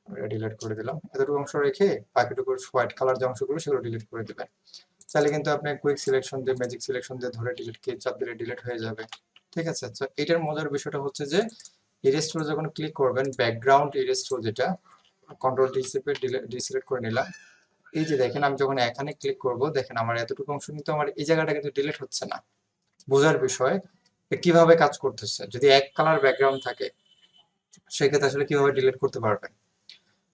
আমি এটা ডিলিট করে দিলাম, এতটুকু অংশ রেখে বাকিটুকু হোয়াইট কালার যে অংশগুলো সেগুলো ডিলিট করে দিবেন। চাইলে কিন্তু আপনি কুইক সিলেকশন দিয়ে, ম্যাজিক সিলেকশন দিয়ে ধরে ডিলিট কে চাপ দিলে ডিলিট হয়ে যাবে, ঠিক আছে? তো এটার মজার বিষয়টা হচ্ছে যে ইরেজ টুল যখন ক্লিক করবেন, ব্যাকগ্রাউন্ড ইরেজ টুল যেটা, কন্ট্রোল ডি চেপে ডিসিলেক্ট করে নিলাম। এই যে দেখেন আমি যখন এখানে ক্লিক করব, দেখেন আমার এতটুকু অংশ কিন্তু আমার এই জায়গাটা কিন্তু ডিলিট হচ্ছে না। বোঝার বিষয় কিভাবে কাজ করতেছে। যদি এক কালার ব্যাকগ্রাউন্ড থাকে সেক্ষেত্রে আসলে কিভাবে ডিলিট করতে পারবেন।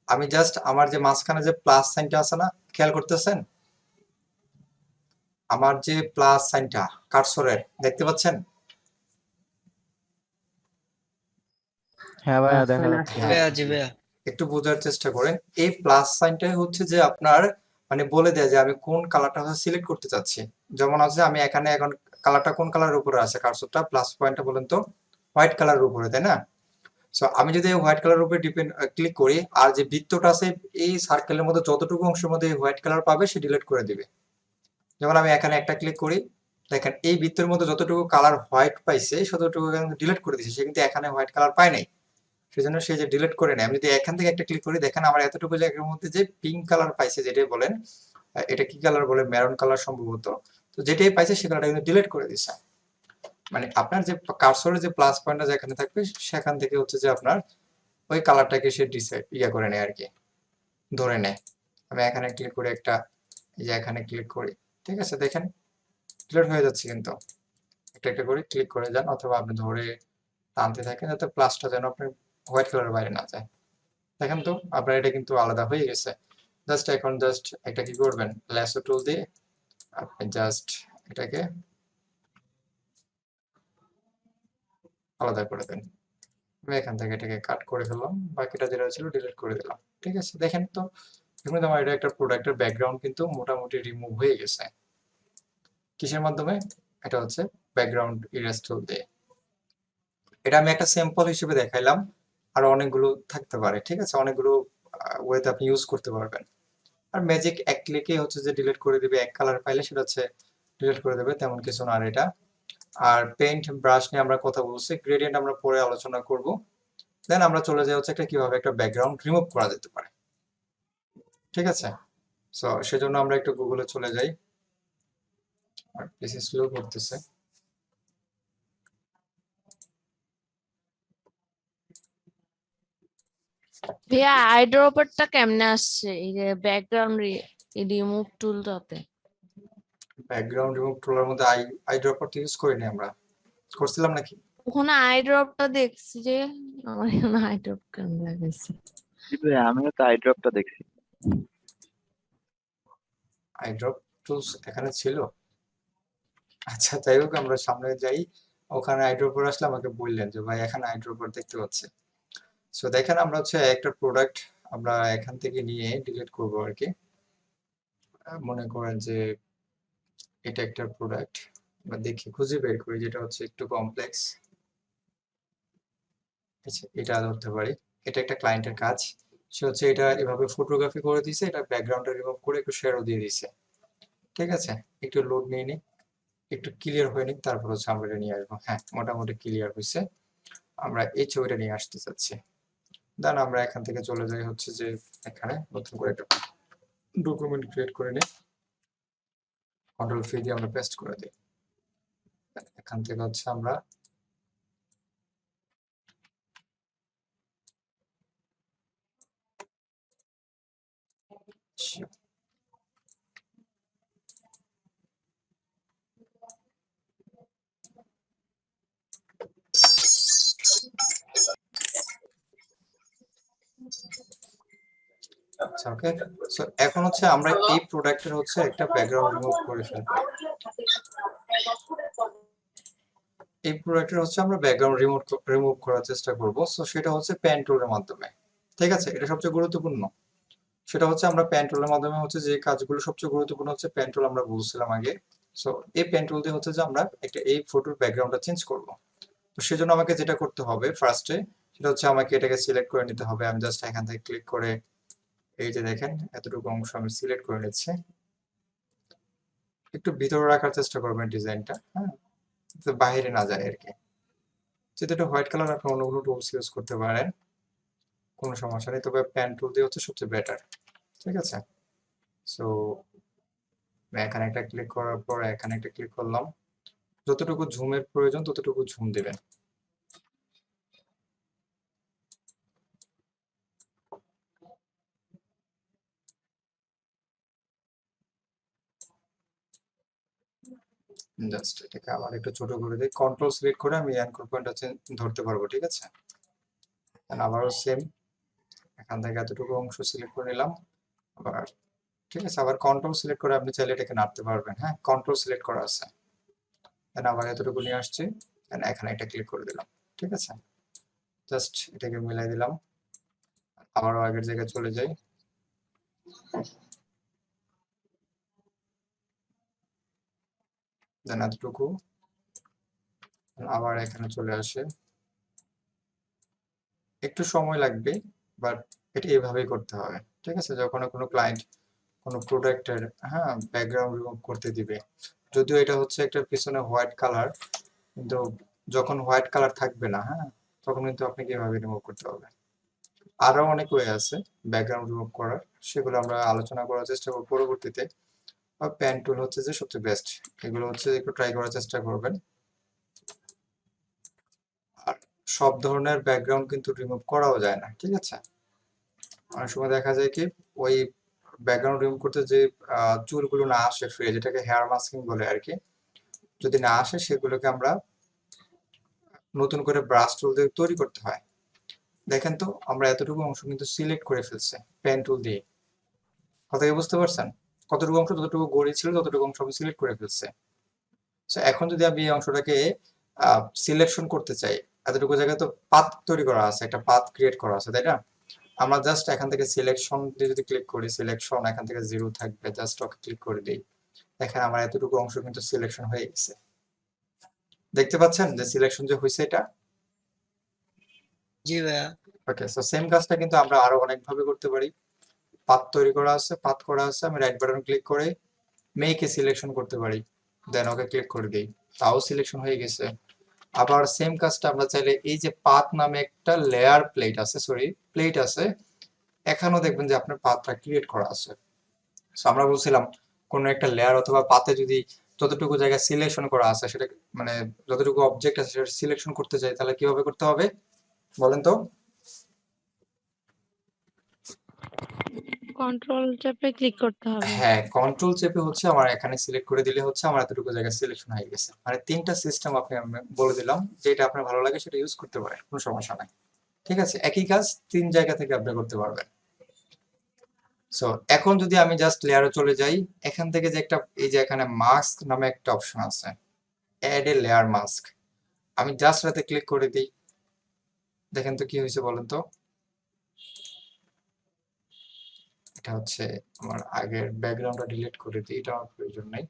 আমি জাস্ট আমার যে মাঝখানে যে প্লাস সাইনটা আছে না, খেয়াল করতেছেন? আমার যে প্লাস সাইনটা কার্সরের, দেখতে পাচ্ছেন? হ্যাঁ ভাইয়া দেখা Plus sign যাচ্ছে। আসছে। ভাইয়া জি ভাইয়া। একটু বোঝার চেষ্টা করেন। এই প্লাস সাইনটাই হচ্ছে যে আপনার মানে বলে দেয় যে আমি কোন কালারটা সিলেক্ট করতে চাচ্ছি। যেমন আছে আমি এখানে এখন কালারটা কোন কালারের উপরে আছে, কার্সরটা প্লাস পয়েন্টটা বলেন তো, হোয়াইট কালারের উপরে, তাই না? সো আমি যদি হোয়াইট কালারের উপরে ক্লিক করি, আর যে বৃত্তটা আছে এই সার্কেলের মধ্যে যতটুকু অংশের মধ্যে হোয়াইট কালার পাবে সে ডিলিট করে দিবে। যেমন আমি এখানে একটা ক্লিক করি, দেখেন এই বৃত্তের মধ্যে যতটুকু কালার হোয়াইট পাইছে ততটুকু ডিলিট করে দিয়েছে, সে কিন্তু এখানে হোয়াইট কালার পায় নাই, সেজন্য সে যে ডিলিট করে নেয়। আমি যদি এখান থেকে একটা ক্লিক করি, দেখেন আমার এতটুকু জায়গার মধ্যে যে পিঙ্ক কালার পাইছে, যেটাই বলেন, এটা কি কালার বলে, মেরুন কালার সম্ভবত, তো যেটাই পাইছে সে কালারটা কিন্তু ডিলিট করে দিচ্ছে। মানে আপনার যে কার্সরের যে প্লাস পয়েন্টটা যেখানে থাকবে সেখান থেকে হচ্ছে যে আপনার ওই কালারটাকে সে ইয়া করে নেয় আর কি, ধরে নেয়। আমি এখানে ক্লিক করে একটা, এই যে এখানে ক্লিক করি, ঠিক আছে, দেখেন ডিলিট হয়ে যাচ্ছে। কিন্তু একটা একটা করে ক্লিক করে যান, অথবা আপনি ধরে টানতে থাকেন যাতে প্লাসটা যেন আপনার হোয়াইট কালারের বাইরে না যায়। দেখেন তো আপনার এটা কিন্তু আলাদা হয়ে গেছে। জাস্ট এখন জাস্ট একটা কি করবেন, ল্যাসো টুল দিয়ে আপনি জাস্ট এটাকে আলাদা করে দেন, আমি এখান থেকে এটাকে কাট করে ফেললাম, বাকিটা যেটা ছিল ডিলিট করে দিলাম। ঠিক আছে, দেখেন তো এখন আমার এটা একটা প্রোডাক্টের ব্যাকগ্রাউন্ড কিন্তু মোটামুটি রিমুভ হয়ে গেছে। কিসের মাধ্যমে? এটা হচ্ছে ব্যাকগ্রাউন্ড ইরেজ টুল দিয়ে। এটা আমি একটা স্যাম্পল হিসেবে দেখাইলাম, আর অনেকগুলো থাকতে পারে। ঠিক আছে, অনেকগুলো ওয়েতে আপনি ইউজ করতে পারবেন। আর ম্যাজিক এক ক্লিকে হচ্ছে যে ডিলিট করে দিবে, এক কালার পাইলে সেটা হচ্ছে ডিলিট করে দেবে, তেমন কিছু না আর এটা। আর পেইন্ট ব্রাশ নিয়ে আমরা কথা বলছি, গ্রেডিয়েন্ট আমরা পরে আলোচনা করব। দেন আমরা চলে যাই হচ্ছে একটা কিভাবে একটা ব্যাকগ্রাউন্ড রিমুভ করা যেতে পারে। ঠিক আছে, সো সেজন্য আমরা একটু গুগলে চলে যাই। আর পিসি স্লো করতেছে। ভাইয়া আইড্রপারটা কেমনে আসছে এই যে ব্যাকগ্রাউন্ড রিমুভ টুলটাতে? ব্যাকগ্রাউন্ড রিমুভ টুলের মধ্যে আই ড্রপার তো ইউজ করিনি আমরা, করছিলাম নাকি? ওখানে আইড্রপটা দেখছি যে, আমার এখানে আইড্রপ কেন লাগাইছে? আমিও তো আই ড্রপটা দেখছি। আই ড্রপ টুলস এখানে ছিল। আচ্ছা যাই হোক, আমরা সামনে যাই। ওখানে আই ড্রপার আসলে আমাকে বললেন যে ভাই এখানে আই ড্রপার দেখতে পাচ্ছি। সো দেখেন আমরা হচ্ছে একটা প্রোডাক্ট আমরা এখান থেকে নিয়ে ডিলিট করবো আর কি। মনে করেন যে এটা একটা প্রোডাক্ট, আমরা দেখি খুঁজে বের করি যেটা হচ্ছে একটু কমপ্লেক্স। আচ্ছা এটা ধরতে পারি, এটা একটা ক্লায়েন্টের কাজ। সে হচ্ছে এটা এভাবে ফটোগ্রাফি করে দিয়েছে, এটা ব্যাকগ্রাউন্ডটা রিমুভ করে একটু শেয়ারও দিয়ে দিয়েছে। ঠিক আছে, একটু লোড নিয়ে নিই, একটু ক্লিয়ার হয়ে নিক, তারপর হচ্ছে আমরা এটা নিয়ে আসবো। হ্যাঁ মোটামুটি ক্লিয়ার হয়েছে। আমরা এই ছবিটা নিয়ে আসতে চাচ্ছি। দেন আমরা এখান থেকে চলে যাই হচ্ছে যে এখানে নতুন করে একটা ডকুমেন্ট ক্রিয়েট করে নিই, কন্ট্রোল ফি দিয়ে আমরা পেস্ট করে দিই। এখান থেকে হচ্ছে আমরা আচ্ছা ওকে। সো এখন হচ্ছে আমরা এই প্রোডাক্টের হচ্ছে একটা ব্যাকগ্রাউন্ড রিমুভ করে ফেলবো। এই প্রোডাক্টের হচ্ছে আমরা ব্যাকগ্রাউন্ড রিমুভ করার চেষ্টা করব। সো সেটা হচ্ছে পেন টুলের মাধ্যমে। ঠিক আছে, এটা সবচেয়ে গুরুত্বপূর্ণ। সেটা হচ্ছে আমরা পেন টুলের মাধ্যমে হচ্ছে যে কাজগুলো সবচেয়ে গুরুত্বপূর্ণ হচ্ছে পেন টুল আমরা বলছিলাম আগে। সো এই পেন টুল দিয়ে হচ্ছে যে আমরা একটা এই ফটোর ব্যাকগ্রাউন্ডটা চেঞ্জ করব। তো সেজন্য আমাকে যেটা করতে হবে ফার্স্টে, সেটা হচ্ছে আমাকে এটাকে সিলেক্ট করে নিতে হবে। আমি জাস্ট এখান থেকে ক্লিক করে এই যে দেখেন এতটুকু অংশ আমি সিলেক্ট করে নিচ্ছি। একটু ভিতরে রাখার চেষ্টা করবেন ডিজাইনটা, হ্যাঁ, বাইরে না যায় আর কি। যেহেতু এটা হোয়াইট কালার, আপনি অন্য কোনো টুলস ইউজ করতে পারেন, কোনো সমস্যা নেই, তবে পেন টুল দিয়ে হচ্ছে সবচেয়ে বেটার। ঠিক আছে, সো এখানে একটা ক্লিক করার পর এখানে একটা ক্লিক করলাম। যতটুকু ঝুমের প্রয়োজন ততটুকু ঝুম দিবেন। জাস্ট এটাকে আবার একটু ছোট করে দিই, কন্ট্রোল সিলেক্ট করে আমি অ্যাঙ্কর পয়েন্ট হচ্ছে ধরতে পারবো। ঠিক আছে, আবারও সেম, এখান থেকে এতটুকু অংশ সিলেক্ট করে নিলাম আবার। ঠিক আছে, আবার কন্ট্রোল সিলেক্ট করে আপনি চাইলে এটাকে নাড়তে পারবেন। হ্যাঁ, কন্ট্রোল সিলেক্ট করা আছে, দেন আবার এতটুকু নিয়ে আসছি, দেন এখানে একটা ক্লিক করে দিলাম। ঠিক আছে, জাস্ট এটাকে মিলাই দিলাম, আবারও আগের জায়গায় চলে যাই। দেন এতটুকু আবার এখানে চলে আসে, একটু সময় লাগবে, বাট এটা এভাবেই করতে হবে। ঠিক আছে, যখন কোনো ক্লায়েন্ট কোনো প্রোডাক্টের হ্যাঁ ব্যাকগ্রাউন্ড রিমুভ করতে দিবে, যদিও এটা হচ্ছে একটা পিছনে হোয়াইট কালার, কিন্তু যখন হোয়াইট কালার থাকবে না, হ্যাঁ, তখন কিন্তু আপনি কিভাবে রিমুভ করতে হবে। আরো অনেক ওয়ে আছে ব্যাকগ্রাউন্ড রিমুভ করার, সেগুলো আমরা আলোচনা করার চেষ্টা করব পরবর্তীতে। পেন টুল হচ্ছে যে সবচেয়ে বেস্ট, এগুলো হচ্ছে একটু ট্রাই করার চেষ্টা করবেন। আর সব ধরনের ব্যাকগ্রাউন্ড কিন্তু রিমুভ করাও যায় না। ঠিক আছে, অনেক সময় দেখা যায় কি ওই ব্যাকগ্রাউন্ড রিমুভ করতে যে চুলগুলো না আসে ফ্রি, যেটাকে হেয়ার মাস্কিং বলে আর কি, যদি না আসে সেগুলোকে আমরা নতুন করে ব্রাশ টুল দিয়ে তৈরি করতে হয়। দেখেন তো আমরা এতটুকু অংশ কিন্তু সিলেক্ট করে ফেলছে পেন টুল দিয়ে। কথা কি বুঝতে পারছেন? কতটুকু অংশ, যতটুকু গড়ি ছিল ততটুকু অংশ আমি সিলেক্ট করে ফেলছে। সো এখন যদি আমি এই অংশটাকে সিলেকশন করতে চাই, এতটুকু জায়গায় তো পাথ তৈরি করা আছে, একটা পাথ ক্রিয়েট করা আছে, তাই না? আমরা জাস্ট এখান থেকে সিলেকশন দিয়ে যদি ক্লিক করি, সিলেকশন এখান থেকে 0 থাকবে, জাস্ট ওকে ক্লিক করে দিই। দেখেন আমার এতটুকু অংশ কিন্তু সিলেকশন হয়ে গেছে। দেখতে পাচ্ছেন যে সিলেকশন যে হয়েছে এটা। জি ভাইয়া। ওকে, সো সেম কাজটা কিন্তু আমরা আরো অনেক ভাবে করতে পারি। পাথ তৈরি করা আছে, পাথ করা আছে, আমি রাইট বাটন ক্লিক করে মেকে সিলেকশন করতে পারি, দেন ওকে ক্লিক করে দিই, তাও সিলেকশন হয়ে গেছে। আবার সেম কাজটা আমরা চাইলে এই যে পাথ নামে একটা লেয়ার প্লেট আছে, সরি প্লেট আছে, এখানেও দেখবেন যে আপনার পাথটা ক্রিয়েট করা আছে। সো আমরা বলছিলাম কোনো একটা লেয়ার অথবা পাথে যদি যতটুকু জায়গা সিলেকশন করা আছে সেটা মানে যতটুকু অবজেক্ট আছে সেটা সিলেকশন করতে চাই, তাহলে কিভাবে করতে হবে বলেন তো? কন্ট্রোল চাপে ক্লিক করতে হবে। হ্যাঁ, কন্ট্রোল চেপে হচ্ছে আমার এখানে সিলেক্ট করে দিলে হচ্ছে আমার এতটুকু জায়গা সিলেকশন হয়ে গেছে। মানে তিনটা সিস্টেম আমি বলে দিলাম, যেটা আপনার ভালো লাগে সেটা ইউজ করতে পারেন, কোনো সমস্যা নাই। ঠিক আছে, একই কাজ 3 জায়গা থেকে আপনি করতে পারবেন। সো এখন যদি আমি জাস্ট লেয়ারে চলে যাই, এখান থেকে যে একটা এই যে এখানে মাস্ক নামে একটা অপশন আছে, অ্যাড এ লেয়ার মাস্ক, আমি জাস্ট রাতে ক্লিক করে দিই। দেখেন তো কি হয়েছে বলেন তো? এটা হচ্ছে আমার আগের ব্যাকগ্রাউন্ডটা ডিলিট করে দিই, এটা আমার প্রয়োজন নাই।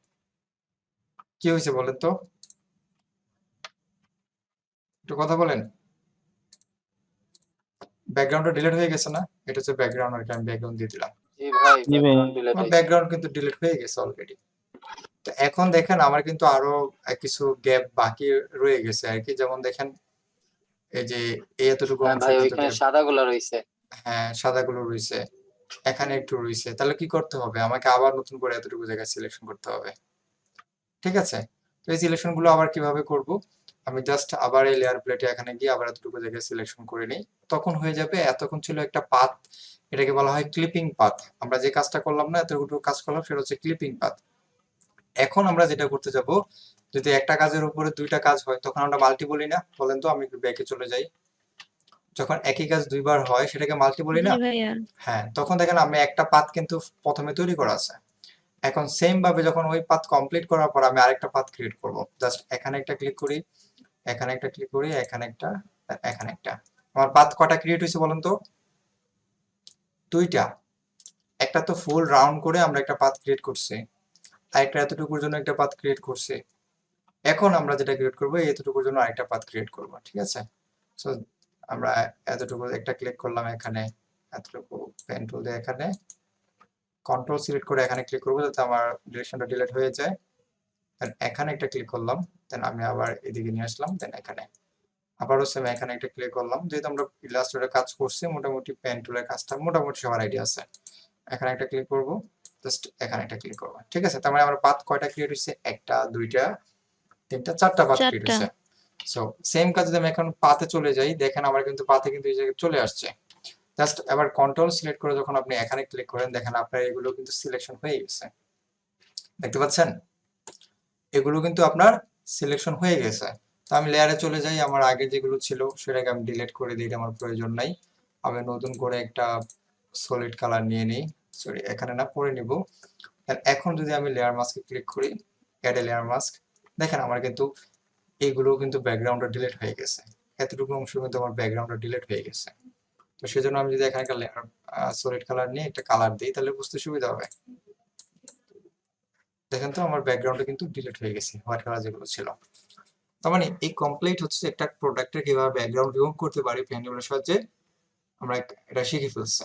কি হয়েছে বলেন তো? একটু কথা বলেন। ব্যাকগ্রাউন্ডটা ডিলিট হয়ে গেছে না? এটা হচ্ছে ব্যাকগ্রাউন্ড, আর আমি ব্যাকগ্রাউন্ড দিয়ে দিলাম। জি ভাই, background delete আমার হয়েছে। ব্যাকগ্রাউন্ড কিন্তু ডিলিট হয়ে গেছে অলরেডি। তো এখন দেখেন আমার কিন্তু আরো কিছু গ্যাপ বাকি রয়ে গেছে আর কি। যেমন দেখেন এই যে এই এতটুকু হ্যাঁ অংশ ভাই, কিন্তু ওইখানে gap, সাদাগুলো রয়েছে। হ্যাঁ সাদাগুলো রয়েছে, এখানে একটু রয়েছে। তাহলে কি করতে হবে? আমাকে আবার নতুন করে এতটুকু জায়গা সিলেকশন করতে হবে। ঠিক আছে, তো এই সিলেকশন গুলো আবার কিভাবে করব? আমি জাস্ট আবার এই লেয়ার প্লেটে এখানে গিয়ে আবার এতটুকু জায়গায় সিলেকশন করে নিই, তখন হয়ে যাবে। এতক্ষণ ছিল একটা পাথ, এটাকে বলা হয় ক্লিপিং পাথ। আমরা যে কাজটা করলাম না, এতটুকু কাজ করলাম, সেটা হচ্ছে ক্লিপিং পাথ। এখন আমরা যেটা করতে যাব, যদি একটা কাজের উপরে দুইটা কাজ হয় তখন আমরা মাল্টি বলি না? বলেন তো, আমি একটু ব্যাকে চলে যাই। যখন একই কাজ দুইবার হয় সেটাকে মাল্টি বলি জি না? ভাইয়া। হ্যাঁ, তখন দেখেন আমি একটা পাথ কিন্তু প্রথমে তৈরি করা আছে। এখন সেম ভাবে যখন ওই পাথ কমপ্লিট করার পর আমি আরেকটা পাথ ক্রিয়েট করব, জাস্ট এখানে একটা ক্লিক করি, এখানে একটা ক্লিক করি, এখানে একটা, এখানে একটা। আমার পাথ কটা ক্রিয়েট হয়েছে বলেন তো? দুইটা। একটা তো ফুল রাউন্ড করে আমরা একটা পাথ ক্রিয়েট করছি, আর একটা এতটুকুর জন্য একটা পাথ ক্রিয়েট করছি। এখন আমরা যেটা ক্রিয়েট করবো, এতটুকুর জন্য আরেকটা পাথ ক্রিয়েট করব। ঠিক আছে, সো আমরা এতটুকু একটা ক্লিক করলাম, এখানে এতটুকু পেন টুল দিয়ে এখানে কন্ট্রোল সিলেক্ট করে এখানে ক্লিক করবো যাতে আমার ডিরেকশনটা ডিলিট হয়ে যায়। দেন এখানে একটা ক্লিক করলাম, দেন আমি আবার এদিকে নিয়ে আসলাম, দেন এখানে আবারও সেম এখানে একটা ক্লিক করলাম। যেহেতু আমরা ইলাস্ট্রেটরে কাজ করছি, মোটামুটি পেন টুলের কাজটা মোটামুটি সবার আইডিয়া আছে। এখানে একটা ক্লিক করব, জাস্ট এখানে একটা ক্লিক করব। ঠিক আছে, তার মানে আমার পাথ কয়টা ক্রিয়েট হয়েছে? একটা, দুইটা, তিনটা, চারটা পাথ ক্রিয়েট 4টা। হয়েছে। সো সেম কাজ যদি আমি এখন পাথে চলে যাই, দেখেন আমার কিন্তু পাথে কিন্তু এই জায়গায় চলে আসছে। জাস্ট এবার কন্ট্রোল সিলেক্ট করে যখন আপনি এখানে ক্লিক করেন, দেখেন আপনার এগুলো কিন্তু সিলেকশন হয়ে গেছে। দেখতে পাচ্ছেন? এগুলো কিন্তু আপনার সিলেকশন হয়ে গেছে। তো আমি লেয়ারে চলে যাই, আমার আগে যেগুলো ছিল সেটাকে আমি ডিলিট করে দিই, এটা আমার প্রয়োজন নাই। আমি নতুন করে একটা সলিড কালার নিয়ে নিই, সরি এখানে না, পরে নিব। এখন যদি আমি লেয়ার মাস্কে ক্লিক করি, অ্যাড এ লেয়ার মাস্ক, দেখেন আমার কিন্তু এইগুলো কিন্তু ব্যাকগ্রাউন্ডটা ডিলিট হয়ে গেছে। এতটুকু অংশ কিন্তু আমার ব্যাকগ্রাউন্ডটা ডিলিট হয়ে গেছে। তো সেজন্য আমি যদি এখানে একটা লেয়ার সলিড কালার নিয়ে একটা কালার দিই, তাহলে বুঝতে সুবিধা হবে। দেখেন তো আমার ব্যাকগ্রাউন্ডটা কিন্তু ডিলিট হয়ে গেছে, হোয়াইট কালার যেগুলো ছিল। তার মানে এই কমপ্লিট হচ্ছে একটা প্রোডাক্টের কিভাবে ব্যাকগ্রাউন্ড রিমুভ করতে পারি পেন্টুলের সাহায্যে, আমরা এটা শিখে ফেলছি।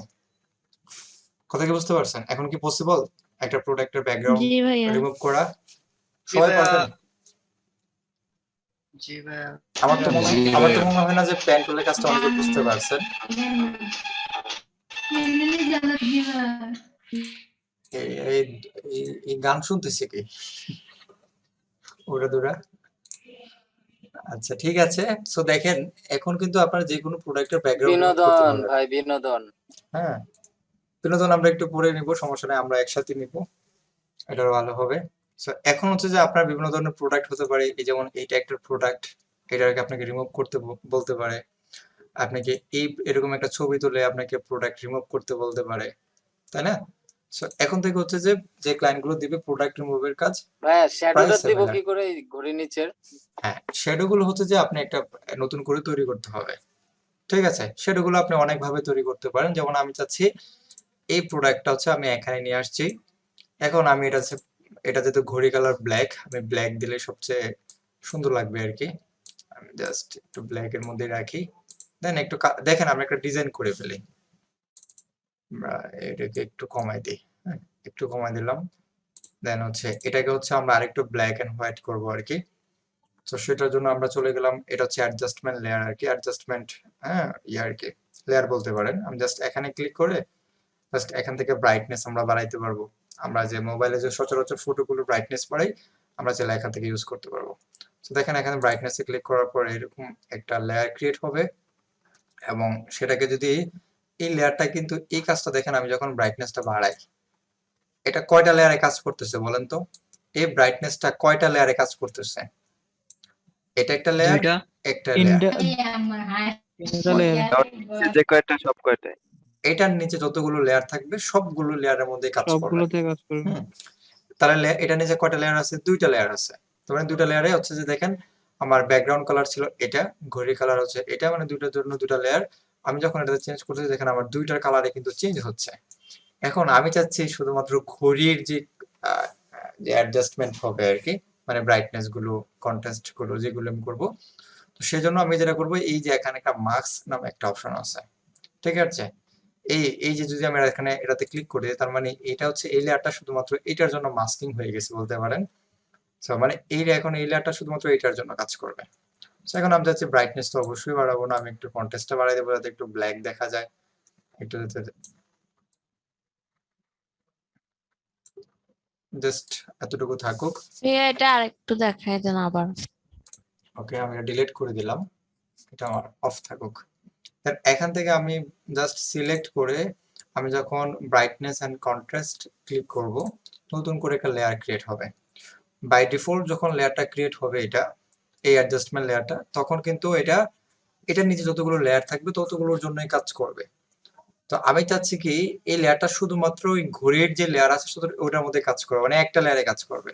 কথা কি বুঝতে পারছেন? এখন কি পসিবল একটা প্রোডাক্টের ব্যাকগ্রাউন্ড জি ভাইয়া। রিমুভ করা? জি সবাই ভাইয়া। পারবেন? জি ভাইয়া। আমার তো মনে হয় না যে পেন্টুলের কাজটা অনেকে বুঝতে পারছেন। এই এই- এই গান শুনতেছে কি? ওরা দুরা। আচ্ছা ঠিক আছে, সো দেখেন এখন কিন্তু আপনারা যে কোনো প্রোডাক্টের ব্যাকগ্রাউন্ড রিমুভ করতে বিনোদন পারবেন। ভাই, বিনোদন। হ্যাঁ, বিনোদন আমরা একটু পরে নিব, সমস্যা নাই, আমরা একসাথে নিব, এটা ভালো হবে। সো এখন হচ্ছে যে আপনার বিভিন্ন ধরনের প্রোডাক্ট হতে পারে, এই যেমন এইটা একটা প্রোডাক্ট, এটাকে আপনাকে রিমুভ করতে বলতে পারে। আপনাকে এই এরকম একটা ছবি তুলে আপনাকে প্রোডাক্ট রিমুভ করতে বলতে পারে, তাই না? সো এখন থেকে হচ্ছে যে যে ক্লায়েন্ট গুলো দিবে প্রোডাক্ট রিমুভের কাজ ভাইয়া শ্যাডোটা প্রায় দিব সিমিলার। কি করে এই ঘড়ি নিচের? হ্যাঁ, শ্যাডো গুলো হচ্ছে যে আপনি একটা নতুন করে তৈরি করতে হবে। ঠিক আছে, শ্যাডো গুলো আপনি অনেক ভাবে তৈরি করতে পারেন। যেমন আমি চাচ্ছি এই প্রোডাক্টটা হচ্ছে আমি এখানে নিয়ে আসছি। এখন আমি এটা যেহেতু ঘড়ি কালার ব্ল্যাক, আমি ব্ল্যাক দিলে সবচেয়ে সুন্দর লাগবে আর কি। আমি জাস্ট একটু ব্ল্যাক এর মধ্যে রাখি, দেন একটু দেখেন আমরা একটা ডিজাইন করে ফেলি। আমরা এটাকে একটু কমাই দিই, হ্যাঁ একটু কমাই দিলাম। দেন হচ্ছে এটাকে হচ্ছে আমরা আরেকটু ব্ল্যাক এন্ড হোয়াইট করবো আর কি। তো সেটার জন্য আমরা চলে গেলাম, এটা হচ্ছে অ্যাডজাস্টমেন্ট লেয়ার আর কি, অ্যাডজাস্টমেন্ট হ্যাঁ আর কি লেয়ার বলতে পারেন। আমি জাস্ট এখানে ক্লিক করে জাস্ট এখান থেকে ব্রাইটনেস আমরা বাড়াইতে পারবো। আমরা যে মোবাইলে যে সচরাচর ফটোগুলো ব্রাইটনেস বাড়াই, আমরা চাইলে এখান থেকে ইউজ করতে পারবো। তো দেখেন এখানে ব্রাইটনেসে ক্লিক করার পর এরকম একটা লেয়ার ক্রিয়েট হবে, এবং সেটাকে যদি এই লেয়ারটা কিন্তু এই কাজটা দেখেন, আমি যখন ব্রাইটনেসটা বাড়াই, এটা কয়টা লেয়ারে কাজ করতেছে বলেন তো? এই ব্রাইটনেসটা কয়টা লেয়ারে কাজ করতেছে? এটা একটা লেয়ার, দুইটা একটা লেয়ার। যে কয়টা সব কয়টায়? এটার নিচে যতগুলো লেয়ার থাকবে সবগুলো লেয়ারের মধ্যে কাজ করবে। সবগুলোতে কাজ করবে। হুম। তাহলে এটা নিচে কয়টা লেয়ার আছে? দুইটা লেয়ার আছে। তো মানে দুইটা লেয়ারে হচ্ছে যে দেখেন আমার ব্যাকগ্রাউন্ড কালার ছিল এটা, ঘড়ি কালার হচ্ছে এটা, মানে দুইটার জন্য দুইটা লেয়ার। আমি যখন এটাতে চেঞ্জ করতেছি দেখেন আমার দুইটার কালারে কিন্তু চেঞ্জ হচ্ছে। এখন আমি চাচ্ছি শুধুমাত্র ঘড়ির যে অ্যাডজাস্টমেন্ট হবে আর কি, মানে ব্রাইটনেস গুলো, কন্ট্রাস্ট গুলো যেগুলো আমি করবো। তো সেজন্য আমি যেটা করবো, এই যে এখানে একটা মাস্ক নামে একটা অপশন আছে, ঠিক আছে? এই যে যদি আমি এখানে এটাতে ক্লিক করি, তার মানে এটা হচ্ছে এই লেয়ারটা শুধুমাত্র এটার জন্য মাস্কিং হয়ে গেছে বলতে পারেন। সো মানে এখন এই লেয়ারটা শুধুমাত্র এটার জন্য কাজ করবে। সো এখন আমি চাচ্ছি ব্রাইটনেস তো অবশ্যই বাড়াবো না, আমি একটু কন্ট্রাস্টটা বাড়াই দেবো যাতে একটু ব্ল্যাক দেখা যায়, একটু যাতে জাস্ট এতটুকু থাকুক। ভাইয়া এটা আরেকটু দেখাই দেন আবার। ওকে, আমি এটা ডিলিট করে দিলাম, এটা আমার অফ থাকুক। দেন এখান থেকে আমি জাস্ট সিলেক্ট করে আমি যখন ব্রাইটনেস এন্ড কন্ট্রাস্ট ক্লিক করব, নতুন করে একটা লেয়ার ক্রিয়েট হবে। বাই ডিফল্ট যখন লেয়ারটা ক্রিয়েট হবে এটা, এই অ্যাডজাস্টমেন্ট লেয়ারটা, তখন কিন্তু এটার নিচে যতগুলো লেয়ার থাকবে ততগুলোর জন্যই কাজ করবে। তো আমি চাচ্ছি কি এই লেয়ারটা শুধুমাত্র ওই ঘড়ির যে লেয়ার আছে শুধু ওটার মধ্যে কাজ করবে, মানে একটা লেয়ারে কাজ করবে।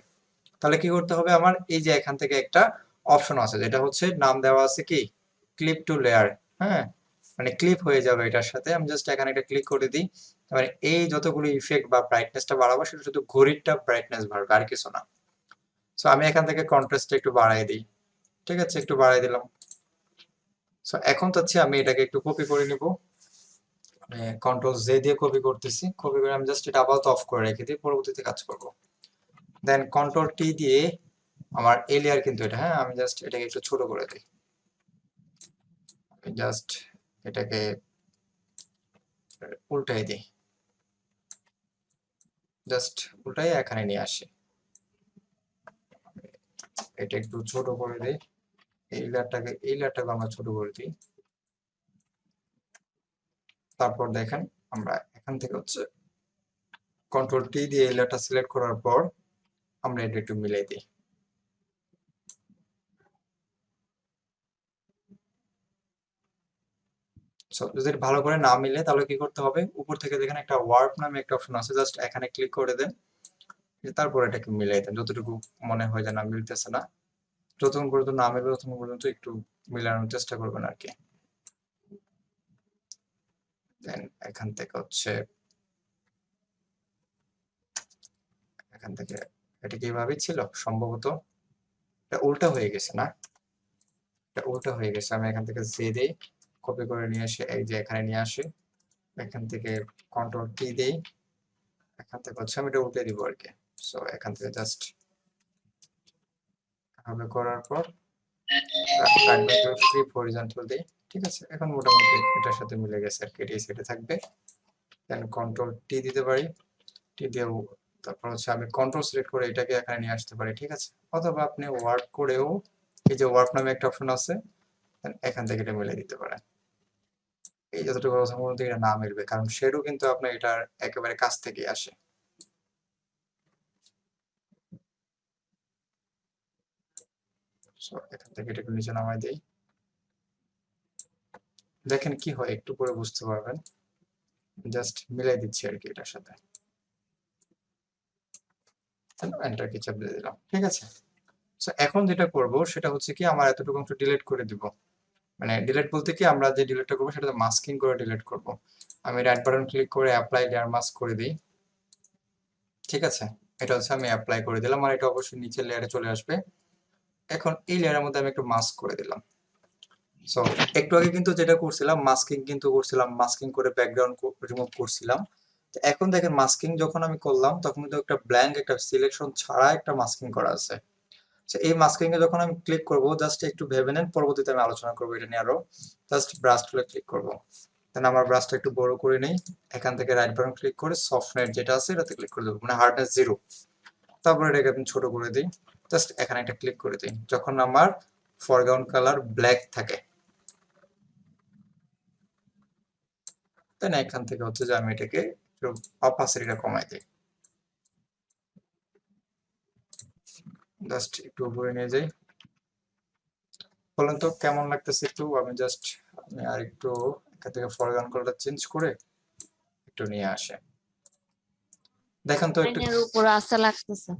তাহলে কি করতে হবে আমার, এই যে এখান থেকে একটা অপশন আছে যেটা হচ্ছে নাম দেওয়া আছে কি ক্লিপ টু লেয়ার, হ্যাঁ মানে ক্লিপ হয়ে যাবে এটার সাথে। আমি জাস্ট এখানে একটা ক্লিক করে দিই, মানে এই যতগুলো ইফেক্ট বা ব্রাইটনেসটা বাড়াবো সেটা শুধু ঘড়িরটা ব্রাইটনেস বাড়বে আর কিছু না। সো আমি এখান থেকে কন্ট্রাস্টটা একটু বাড়াই দিই, ঠিক আছে একটু বাড়াই দিলাম। সো এখন চাচ্ছি আমি এটাকে একটু কপি করে নিব, কন্ট্রোল জে দিয়ে কপি করতেছি, কপি করে আমি জাস্ট এটা আপাতত অফ করে রেখে দিই, পরবর্তীতে কাজ করব। দেন কন্ট্রোল টি দিয়ে আমার এই লেয়ার কিন্তু এটা, হ্যাঁ আমি জাস্ট এটাকে একটু ছোট করে দিই, জাস্ট এটাকে উল্টাই দিই, জাস্ট উল্টাই এখানে নিয়ে আসি, এটা একটু ছোট করে দিই, এই লেয়ারটাকে আমরা ছোট করে দিই। তারপর দেখেন আমরা এখান থেকে হচ্ছে কন্ট্রোল টি দিয়ে এই লেয়ারটা সিলেক্ট করার পর আমরা এটা একটু মিলাই দিই। যদি ভালো করে না মিলে তাহলে কি করতে হবে, উপর থেকে দেখেন একটা ওয়ার্প নামে একটা অপশন আছে, জাস্ট এখানে ক্লিক করে দেন, তারপর এটাকে মিলাই দেন যতটুকু মনে হয় যে না মিলতেছে না, যতক্ষণ পর্যন্ত না মিলবে ততক্ষণ পর্যন্ত একটু মিলানোর চেষ্টা করবেন আর কি। দেন এখান থেকে হচ্ছে এটা কিভাবে ছিল সম্ভবত এটা উল্টা হয়ে গেছে, না এটা উল্টা হয়ে গেছে। আমি এখান থেকে জে দিই, কপি করে নিয়ে এসে এই যে এখানে নিয়ে আসি, এখান থেকে কন্ট্রোল টি দেই, এখান থেকে হচ্ছে আমি এটা উল্টে দিব আর কি। সো এখান থেকে জাস্ট এভাবে করার পর ফ্লিপ হরিজন্টাল দিই, ঠিক আছে এখন মোটামুটি এটার সাথে মিলে গেছে আর কি, এটাই সেটে থাকবে। দেন কন্ট্রোল টি দিতে পারি, টি দিয়ে তারপর হচ্ছে আমি কন্ট্রোল সিলেক্ট করে এটাকে এখানে নিয়ে আসতে পারি, ঠিক আছে। অথবা আপনি ওয়ার্ক করেও এই যে ওয়ার্ক নামে একটা অপশন আছে, এখান থেকে এটা মিলে দিতে পারেন। এই যতটুকু কথা বলতে এটা না মিলবে, কারণ শেডও কিন্তু আপনার এটার একেবারে কাছ থেকে আসে। এখান থেকে এটা নিচে নামাই দেই, দেখেন কি হয় একটু পরে বুঝতে পারবেন, জাস্ট মিলাই দিচ্ছি আর কি এটার সাথে। এন্টার কি চাপ দিয়ে দিলাম, ঠিক আছে। সো এখন যেটা করব সেটা হচ্ছে কি আমার এতটুকু অংশ ডিলিট করে দিব। মানে ডিলিট বলতে কি আমরা যে ডিলিটটা করবো সেটা মাস্কিং করে ডিলিট করব। আমি রাইট বাটন ক্লিক করে অ্যাপ্লাই লেয়ার মাস্ক করে দিই, ঠিক আছে। এটা হচ্ছে আমি অ্যাপ্লাই করে দিলাম আর এটা অবশ্যই নিচের লেয়ারে চলে আসবে। এখন এই লেয়ারের মধ্যে আমি একটু মাস্ক করে দিলাম। সো একটু আগে কিন্তু যেটা করছিলাম মাস্কিং কিন্তু করছিলাম, মাস্কিং করে ব্যাকগ্রাউন্ড রিমুভ করছিলাম। তো এখন দেখেন মাস্কিং যখন আমি করলাম তখন কিন্তু একটা ব্ল্যাঙ্ক একটা সিলেকশন ছাড়া একটা মাস্কিং করা আছে। এই মাস্কিং এ যখন আমি ক্লিক করব জাস্ট একটু ভেবে নেন, পরবর্তীতে আমি আলোচনা করবো এটা নিয়ে আরো। জাস্ট ব্রাশ টুলে ক্লিক করব, দেন আমার ব্রাশটা একটু বড় করে নেই, এখান থেকে রাইট বাটন ক্লিক করে সফটনেট যেটা আছে এটাতে ক্লিক করে দেবো, মানে হার্ডনেস 0। তারপরে এটাকে আমি ছোট করে দিই, জাস্ট এখানে একটা ক্লিক করে দিই যখন আমার ফরগ্রাউন্ড কালার ব্ল্যাক থাকে। দেন এখান থেকে হচ্ছে যে আমি এটাকে একটু অপাসিটিটা কমাই দিই, জাস্ট একটু উপরে নিয়ে যাই। বলেন তো কেমন লাগতেছে একটু? আমি জাস্ট আমি আর একটু এখান থেকে ফরগ্রাউন্ড কালারটা চেঞ্জ করে একটু নিয়ে আসে, দেখেন তো একটু আয়নার উপর আসা লাগতেছে,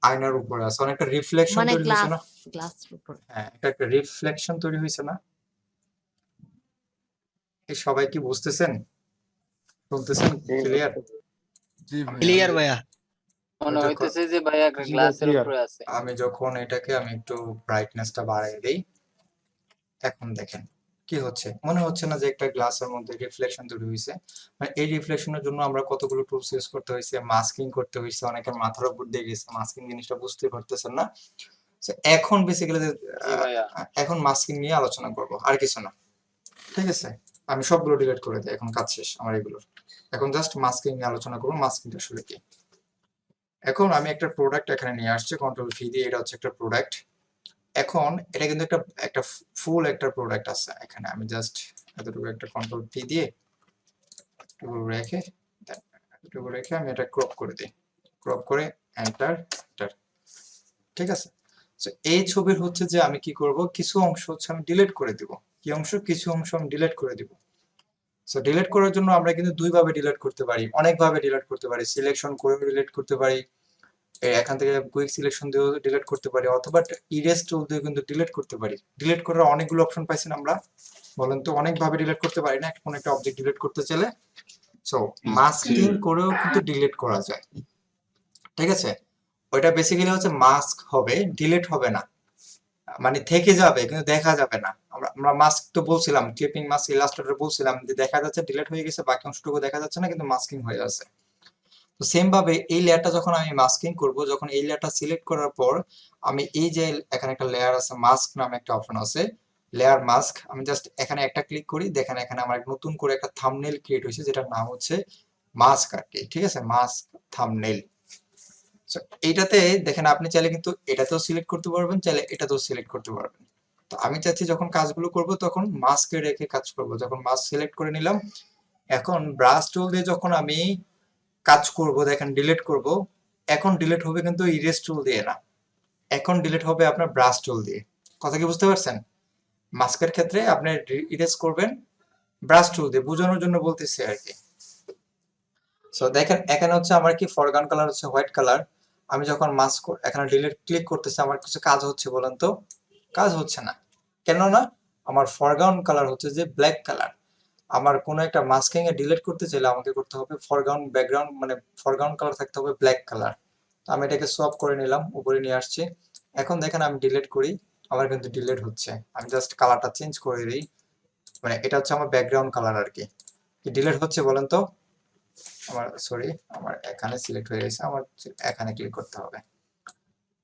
আয়নার উপরে আছে অনেকটা রিফ্লেকশন মানে তৈরি হয়েছে না? গ্লাসের উপর। হ্যাঁ, এটা একটা রিফ্লেকশন তৈরি হয়েছে না? এই সবাই কি বুঝতেছেন, শুনতেছেন ক্লিয়ার? জি ভাই ক্লিয়ার ভাইয়া। মনে যখন হইতেছে যে ভাই একটা জি ভাই, গ্লাসের clear। উপরে আছে। আমি যখন এটাকে আমি একটু ব্রাইটনেসটা বাড়িয়ে দেই, এখন দেখেন কি হচ্ছে, মনে হচ্ছে না যে একটা গ্লাসের মধ্যে রিফ্লেকশন তৈরি হয়েছে? মানে এই রিফ্লেকশনের জন্য আমরা কতগুলো টুলস ইউজ করতে হয়েছে, মাস্কিং করতে হয়েছে, অনেকের মাথার উপর দিয়ে গেছে মাস্কিং জিনিসটা বুঝতে পারতেছেন না। So, এখন বেসিক্যালি জি ভাইয়া। এখন মাস্কিং নিয়ে আলোচনা করব, আর কিছু না, ঠিক আছে। আমি সবগুলো ডিলিট করে দিই, এখন কাজ শেষ আমার এগুলোর। এখন জাস্ট মাস্কিং নিয়ে আলোচনা করব, মাস্কিংটা আসলে কি। এখন আমি একটা প্রোডাক্ট এখানে নিয়ে আসছি কন্ট্রোল ভি দিয়ে, এটা হচ্ছে একটা প্রোডাক্ট। এখন এটা কিন্তু একটা একটা ফুল একটা প্রোডাক্ট আছে এখানে, আমি জাস্ট এতটুকু একটা কন্ট্রোল ভি দিয়ে এতটুকু রেখে এতটুকু রেখে আমি এটা ক্রপ করে দিই, ক্রপ করে এন্টার এন্টার, ঠিক আছে। সো এই ছবির হচ্ছে যে আমি কি করব, কিছু অংশ হচ্ছে আমি ডিলিট করে দিব। কি অংশ? কিছু অংশ আমি ডিলিট করে দিব। সো ডিলিট করার জন্য আমরা কিন্তু দুই ভাবে ডিলিট করতে পারি, অনেক ভাবে ডিলিট করতে পারি। সিলেকশন করে ডিলিট করতে পারি, এখান থেকে কুইক সিলেকশন দিয়েও ডিলিট করতে পারি, অথবা ইরেজ টুল দিয়ে কিন্তু ডিলিট করতে পারি। ডিলিট করার অনেকগুলো অপশন পাইছি না আমরা, বলেন তো? অনেক ভাবে ডিলিট করতে পারি না কোন একটা অবজেক্ট ডিলিট করতে চাইলে। সো মাস্কিং করেও কিন্তু ডিলিট করা যায়, ঠিক আছে। ওইটা বেসিক্যালি হচ্ছে মাস্ক হবে, ডিলিট হবে না, মানে থেকে যাবে কিন্তু দেখা যাবে না। আমরা মাস্ক তো বলছিলাম, ক্লিপিং মাস্ক ইলাস্ট্রেটর বলছিলাম যে দেখা যাচ্ছে ডিলিট হয়ে গেছে, বাকি অংশটুকু দেখা যাচ্ছে না কিন্তু মাস্কিং হয়ে যাচ্ছে। তো সেম ভাবে এই লেয়ারটা যখন আমি মাস্কিং করব, যখন এই লেয়ারটা সিলেক্ট করার পর আমি এই যে এখানে একটা লেয়ার আছে, মাস্ক নামে একটা অপশন আছে, লেয়ার মাস্ক, আমি জাস্ট এখানে একটা ক্লিক করি, দেখেন এখানে আমার নতুন করে একটা থাম্বনেল ক্রিয়েট হয়েছে যেটার নাম হচ্ছে মাস্ক আর কি, ঠিক আছে, মাস্ক থাম্বনেল। সো এইটাতে দেখেন আপনি চাইলে কিন্তু এটাতেও সিলেক্ট করতে পারবেন, চাইলে এটাতেও সিলেক্ট করতে পারবেন। তো আমি চাচ্ছি যখন কাজগুলো করব তখন মাস্কে রেখে কাজ করব। যখন মাস্ক সিলেক্ট করে নিলাম, এখন ব্রাশ টুল দিয়ে যখন আমি কাজ করব, দেখেন ডিলিট করব, এখন ডিলিট হবে কিন্তু ইরেজ টুল দিয়ে না, এখন ডিলিট হবে আপনার ব্রাশ টুল দিয়ে। কথা কি বুঝতে পারছেন? মাস্কের ক্ষেত্রে আপনি ইরেজ করবেন ব্রাশ টুল দিয়ে, বোঝানোর জন্য বলতেছি আর কি। সো দেখেন এখানে হচ্ছে আমার কি ফরগ্রাউন্ড কালার হচ্ছে হোয়াইট কালার, আমি যখন মাস্ক এখানে ডিলিট ক্লিক করতেছি আমার কিছু কাজ হচ্ছে, বলেন তো? কাজ হচ্ছে না কেন না? আমার ফরগ্রাউন্ড কালার হচ্ছে যে ব্ল্যাক কালার। আমার কোনো একটা মাস্কিং এ ডিলিট করতে চাইলে আমাকে করতে হবে ফরগ্রাউন্ড ব্যাকগ্রাউন্ড, মানে ফরগ্রাউন্ড কালার থাকতে হবে ব্ল্যাক কালার। তো আমি এটাকে সোয়াপ করে নিলাম, উপরে নিয়ে আসছি। এখন দেখেন আমি ডিলিট করি, আমার কিন্তু ডিলিট হচ্ছে। আমি জাস্ট কালারটা চেঞ্জ করে দিই, মানে এটা হচ্ছে আমার ব্যাকগ্রাউন্ড কালার আর কি। ডিলিট হচ্ছে বলেন তো? আমার সরি, আমার এখানে সিলেক্ট হয়ে গেছে, আমার এখানে ক্লিক করতে হবে।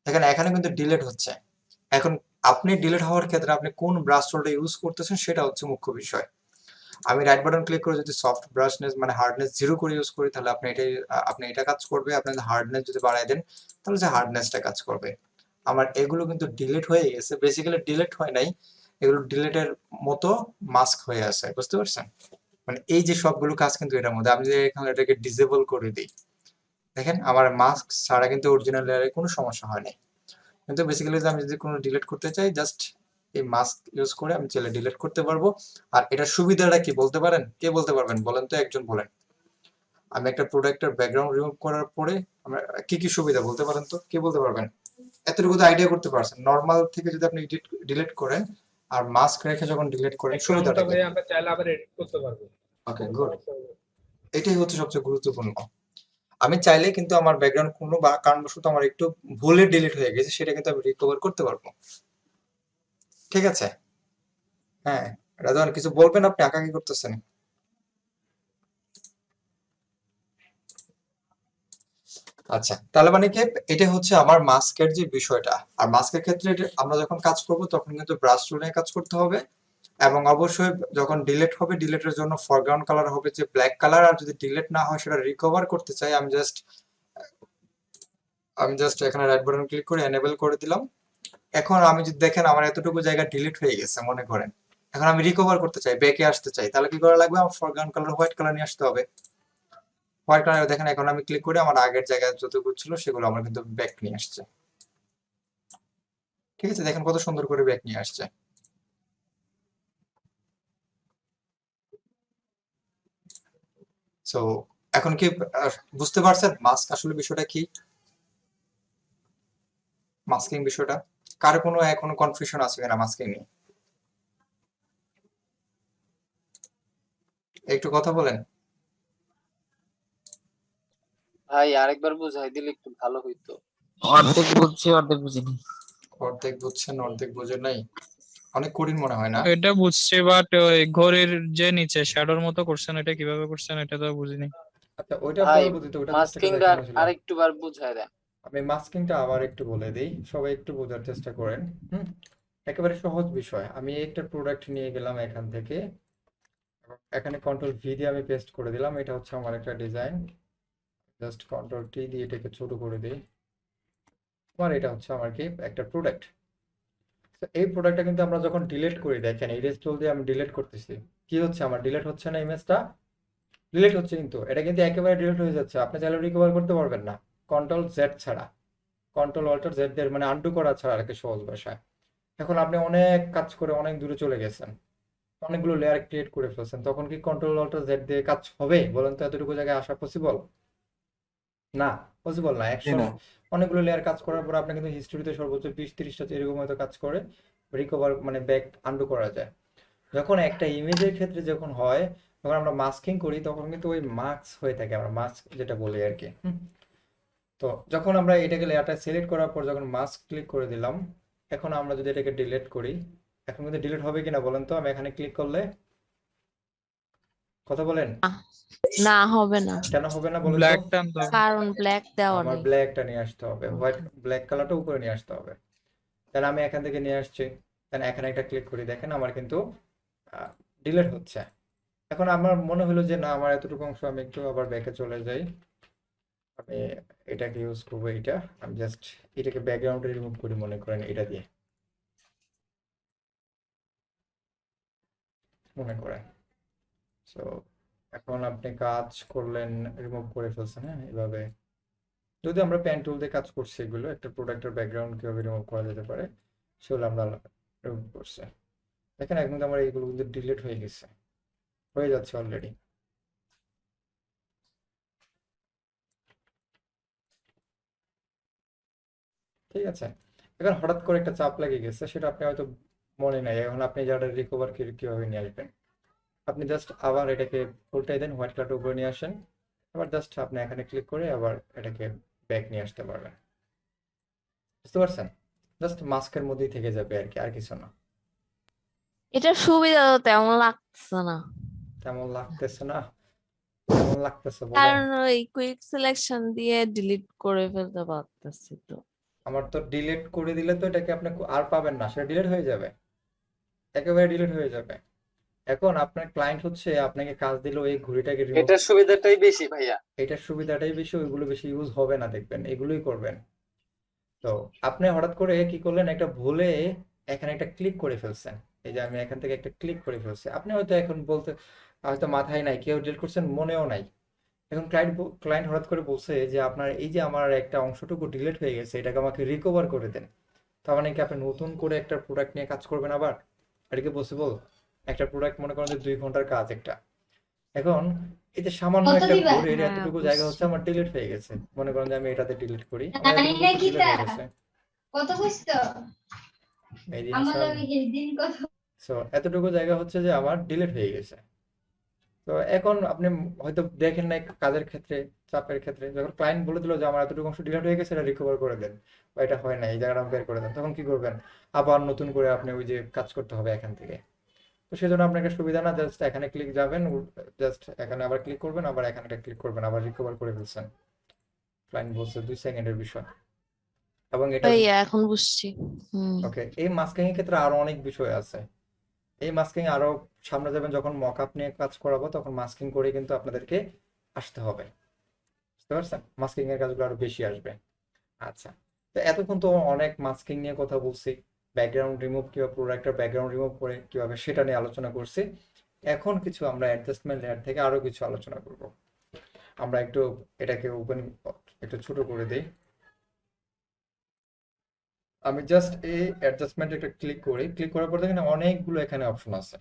দেখেন এখানে কিন্তু ডিলিট হচ্ছে। এখন আপনি ডিলিট হওয়ার ক্ষেত্রে আপনি কোন ব্রাশ টুলটা ইউজ করতেছেন সেটা হচ্ছে মুখ্য বিষয়। আমি রাইট বাটন ক্লিক করে যদি সফট ব্রাশনেস মানে হার্ডনেস 0 করে ইউজ করি তাহলে আপনি এটা কাজ করবে। আপনি যদি হার্ডনেস যদি বাড়ায় দেন তাহলে যে হার্ডনেসটা কাজ করবে। আমার এগুলো কিন্তু ডিলিট হয়ে গেছে, বেসিক্যালি ডিলিট হয় নাই, এগুলো ডিলিটের মতো মাস্ক হয়ে আছে, বুঝতে পারছেন? মানে এই যে সবগুলো কাজ কিন্তু এটার মধ্যে। আমি যদি এখানে এটাকে ডিসেবল করে দিই, দেখেন আমার মাস্ক ছাড়া কিন্তু অরিজিনাল লেয়ারে কোনো সমস্যা হয়নি। কিন্তু বেসিক্যালি আমি যদি কোনো ডিলিট করতে চাই জাস্ট এই মাস্ক ইউজ করে আমি চাইলে ডিলিট করতে পারবো। আর এটার সুবিধাটা কি বলতে পারেন? কে বলতে পারবেন বলেন তো? একজন বলেন। আমি একটা প্রোডাক্টের ব্যাকগ্রাউন্ড রিমুভ করার পরে আমরা কি কি সুবিধা বলতে পারেন তো, কে বলতে পারবেন? এতটুকু তো আইডিয়া করতে পারছেন। নর্মাল থেকে যদি আপনি ডিলিট করেন আর মাস্ক রেখে যখন ডিলিট করেন সুবিধাটা ব্যাকগ্রাউন্ডটা কি? ভাই আমরা চাইলে আবার এডিট করতে পারবো। ওকে, কোনো গুড। সমস্যা হবে না। এটাই হচ্ছে সবচেয়ে গুরুত্বপূর্ণ। আমি চাইলে কিন্তু আমার ব্যাকগ্রাউন্ড কোনো বা কারণবশত আমার একটু ভুলে ডিলিট হয়ে গেছে, সেটা কিন্তু আমি রিকভার করতে পারবো। ঠিক আছে? হ্যাঁ, রাজওয়ান কিছু বলবেন? আপনি আঁকা কি করতেছেন? আচ্ছা, তাহলে মানে কি, এটা হচ্ছে আমার মাস্কের যে বিষয়টা। আর মাস্কের ক্ষেত্রে আমরা যখন কাজ করব তখন কিন্তু ব্রাশ টুল নিয়ে কাজ করতে হবে, এবং অবশ্যই যখন ডিলিট হবে, ডিলিটের জন্য ফরগ্রাউন্ড কালার হবে যে ব্ল্যাক কালার। আর যদি ডিলিট না হয়, সেটা রিকভার করতে চাই, আমি জাস্ট এখানে রাইট বাটন ক্লিক করে এনেবল করে দিলাম। এখন আমি যদি দেখেন আমার এতটুকু জায়গা ডিলিট হয়ে গেছে মনে করেন, এখন আমি রিকভার করতে চাই, ব্যাকে আসতে চাই, তাহলে কি করা লাগবে? আমার ফরগ্রাউন্ড কালার হোয়াইট কালার নিয়ে আসতে হবে। হোয়াইট কালার দেখেন, এখন আমি ক্লিক করে আমার আগের জায়গায় যতটুকু ছিল সেগুলো আমার কিন্তু ব্যাক নিয়ে আসছে। ঠিক আছে, দেখেন কত সুন্দর করে ব্যাক নিয়ে আসছে। সো এখন কি বুঝতে পারছেন মাস্ক আসলে বিষয়টা কি, মাস্কিং বিষয়টা? কার কোনো এখনো কনফিউশন আছে কিনা মাস্কিং নিয়ে? একটু কথা বলেন। ভাই আরেকবার বুঝাই দিলে একটু ভালো হইতো। অর্ধেক বুঝছি অর্ধেক বুঝিনি। অর্ধেক বুঝছেন অর্ধেক বুঝে নাই, অনেক কঠিন মনে হয় না? এটা বুঝছি, বাট ওই ঘড়ির যে নিচে শ্যাডোর মতো করছেন, এটা কিভাবে করছেন এটা তো বুঝিনি। আচ্ছা, ওইটা ভাই পরবর্তীতে, ওটা জাস্ট একটা মাস্কিংটা দেখানো ছিল। আরেকটুবার বুঝাই দেন। আমি মাস্কিংটা আবার একটু বলে দিই, সবাই একটু বোঝার চেষ্টা করেন। একেবারে সহজ বিষয়। আমি একটা প্রোডাক্ট নিয়ে গেলাম এখান থেকে, এখানে কন্ট্রোল ভি দিয়ে আমি পেস্ট করে দিলাম। এটা হচ্ছে আমার একটা ডিজাইন, জাস্ট কন্ট্রোল টি দিয়ে এটাকে ছোট করে দিই। আমার এটা হচ্ছে আমার কি একটা প্রোডাক্ট। এই প্রোডাক্টটা কিন্তু আমরা যখন ডিলিট করি, দেখেন ইরেজ টুল দিয়ে আমি ডিলিট করতেছি, কি হচ্ছে? আমার ডিলিট হচ্ছে না, ইমেজটা ডিলিট হচ্ছে, কিন্তু এটা কিন্তু একেবারে ডিলিট হয়ে যাচ্ছে। আপনি চাইলে রিকভার করতে পারবেন না কন্ট্রোল জেড ছাড়া, কন্ট্রোল অল্টার জেড এর মানে আনডু করা ছাড়া আর কি, সহজ ভাষায়। এখন আপনি অনেক কাজ করে অনেক দূরে চলে গেছেন, অনেকগুলো লেয়ার ক্রিয়েট করে ফেলছেন, তখন কি কন্ট্রোল অল্টার জেড দিয়ে কাজ হবে বলেন তো? এতটুকু জায়গায় আসা পসিবল না, পসিবল না। একসময় অনেকগুলো লেয়ার কাজ করার পর আপনি কিন্তু হিস্টোরিতে সর্বোচ্চ 20-30টা এরকম হয়তো কাজ করে রিকভার মানে ব্যাক আনডু করা যায়। যখন একটা ইমেজের ক্ষেত্রে যখন হয়, যখন আমরা মাস্কিং করি, তখন কিন্তু ওই মাস্ক হয়ে থাকে, আমরা মাস্ক যেটা বলি আর কি। তো যখন আমরা এটাকে লেয়ারটা সিলেক্ট করার পর যখন মাস্ক ক্লিক করে দিলাম, এখন আমরা যদি এটাকে ডিলিট করি, এখন কিন্তু ডিলিট হবে কিনা বলেন তো? আমি এখানে ক্লিক করলে, কথা বলেন। না, হবে না, কেন হবে না বলেন তো? ব্ল্যাক টান তো কারণ ব্ল্যাক দেওয়া আমার নেই। ব্ল্যাকটা নিয়ে আসতে হবে, হোয়াইট ব্ল্যাক কালারটা উপরে নিয়ে আসতে হবে। তাহলে আমি এখান থেকে নিয়ে আসছি, তাহলে এখানে একটা ক্লিক করি, দেখেন আমার কিন্তু ডিলিট হচ্ছে। এখন আমার মনে হলো যে না, আমার এতটুকু অংশ, আমি একটু আবার ব্যাকে চলে যাই। আমি এটাকে ইউজ করবো, এটা আমি জাস্ট এটাকে ব্যাকগ্রাউন্ডে রিমুভ করি মনে করেন এটা দিয়ে, মনে করেন। সো এখন আপনি কাজ করলেন, রিমুভ করে ফেলছেন। হ্যাঁ, এভাবে যদি আমরা পেন টুল দিয়ে কাজ করছি, এগুলো একটা প্রোডাক্টের ব্যাকগ্রাউন্ড কিভাবে রিমুভ করা যেতে পারে সেগুলো আমরা রিমুভ করছি। দেখেন এখন কিন্তু আমার এইগুলো কিন্তু ডিলিট হয়ে গেছে, হয়ে যাচ্ছে অলরেডি। ঠিক আছে, এখন হঠাৎ করে একটা চাপ লেগে গেছে, সেটা আপনি হয়তো মনে নাই। এখন আপনি যারা রিকভার কিভাবে নিয়ে আসবেন, আপনি জাস্ট আবার এটাকে উল্টাই দেন, হোয়াইট কালারটা উপরে নিয়ে আসেন, আবার জাস্ট আপনি এখানে ক্লিক করে আবার এটাকে ব্যাক নিয়ে আসতে পারবেন। বুঝতে পারছেন? জাস্ট মাস্কের মধ্যেই থেকে যাবে আর কি, আর কিছু না। এটা সুবিধা তো তেমন লাগছে না, তেমন লাগতেছে না? কেমন লাগতেছে বলেন? কারণ ওই কুইক সিলেকশন দিয়ে ডিলিট করে ফেলতে পারতেছি তো। আমার তো ডিলিট করে দিলে তো এটাকে আপনি আর পাবেন না, সেটা ডিলিট হয়ে যাবে, একেবারে ডিলিট হয়ে যাবে। এখন আপনার ক্লায়েন্ট হচ্ছে আপনাকে কাজ দিল এই ঘড়িটাকে রিমুভ, এটার সুবিধাটাই বেশি ভাইয়া। এটার সুবিধাটাই বেশি, ওইগুলো বেশি ইউজ হবে না, দেখবেন এগুলোই করবেন। তো আপনি হঠাৎ করে কি করলেন, একটা ভুলে এখানে একটা ক্লিক করে ফেলছেন। এই যে আমি এখান থেকে একটা ক্লিক করে ফেলছি, আপনি হয়তো এখন বলতে হয়তো মাথায় নাই, কেউ ডিলিট করছেন মনেও নাই। এখন ক্লায়েন্ট হঠাৎ করে বলছে যে আপনার এই যে আমার একটা অংশটুকু ডিলিট হয়ে গেছে, এটাকে আমাকে রিকভার করে দেন। তার মানে কি আপনি নতুন করে একটা প্রোডাক্ট নিয়ে কাজ করবেন আবার? এটা কি পসিবল? একটা প্রোডাক্ট মনে করেন যে 2 ঘন্টার কাজ একটা। এখন এই যে সামান্য একটা ঘরের হ্যাঁ, এতটুকু জায়গা হচ্ছে বুঝছি। আমার ডিলিট হয়ে গেছে, মনে করেন যে আমি এটাতে ডিলিট করি, আমার জানি এতটুকু না ডিলিট কিতা হয়ে গেছে। কত বুঝতো এই দিন আমার স্যার, লগে সেদিন কত সো এতটুকু জায়গা হচ্ছে যে আমার ডিলিট হয়ে গেছে। তো এখন আপনি হয়তো দেখেন নাই কাজের ক্ষেত্রে, চাপের ক্ষেত্রে, যখন ক্লায়েন্ট বলে দিল যে আমার এতটুকু অংশ ডিলিট হয়ে গেছে, এটা রিকভার করে দেন বা এটা হয় না, এই জায়গাটা বের করে দেন, তখন কি করবেন? আবার নতুন করে আপনি ওই যে কাজ করতে হবে এখান থেকে। তো সেজন্য আপনার একটা সুবিধা না, জাস্ট এখানে ক্লিক যাবেন, জাস্ট এখানে আবার ক্লিক করবেন, আবার এখানে ক্লিক করবেন, আবার রিকভার করে ফেলছেন। ক্লায়েন্ট বলছে 2 সেকেন্ডের বিষয়। এবং এটা ভাইয়া এখন বুঝছি। ওকে, এই মাস্কিং এর ক্ষেত্রে আরো অনেক বিষয় আছে। এই মাস্কিং আরো সামনে যাবেন, যখন মকআপ নিয়ে কাজ করাবো তখন মাস্কিং করে কিন্তু আপনাদেরকে আসতে হবে, বুঝতে পারছেন? মাস্কিং এর কাজগুলো আরো বেশি আসবে। আচ্ছা, তো এতক্ষণ তো অনেক মাস্কিং নিয়ে কথা বলছি, ব্যাকগ্রাউন্ড রিমুভ কিভাবে, পুরো একটা ব্যাকগ্রাউন্ড রিমুভ করে কিভাবে সেটা নিয়ে আলোচনা করছি। এখন কিছু আমরা অ্যাডজাস্টমেন্ট লেয়ার থেকে আরো কিছু আলোচনা করব। আমরা একটু এটাকে ওপেন, একটু ছোট করে দিই। আমি জাস্ট এই অ্যাডজাস্টমেন্ট একটা ক্লিক করি, ক্লিক করার পর দেখেন অনেকগুলো এখানে অপশন আছে।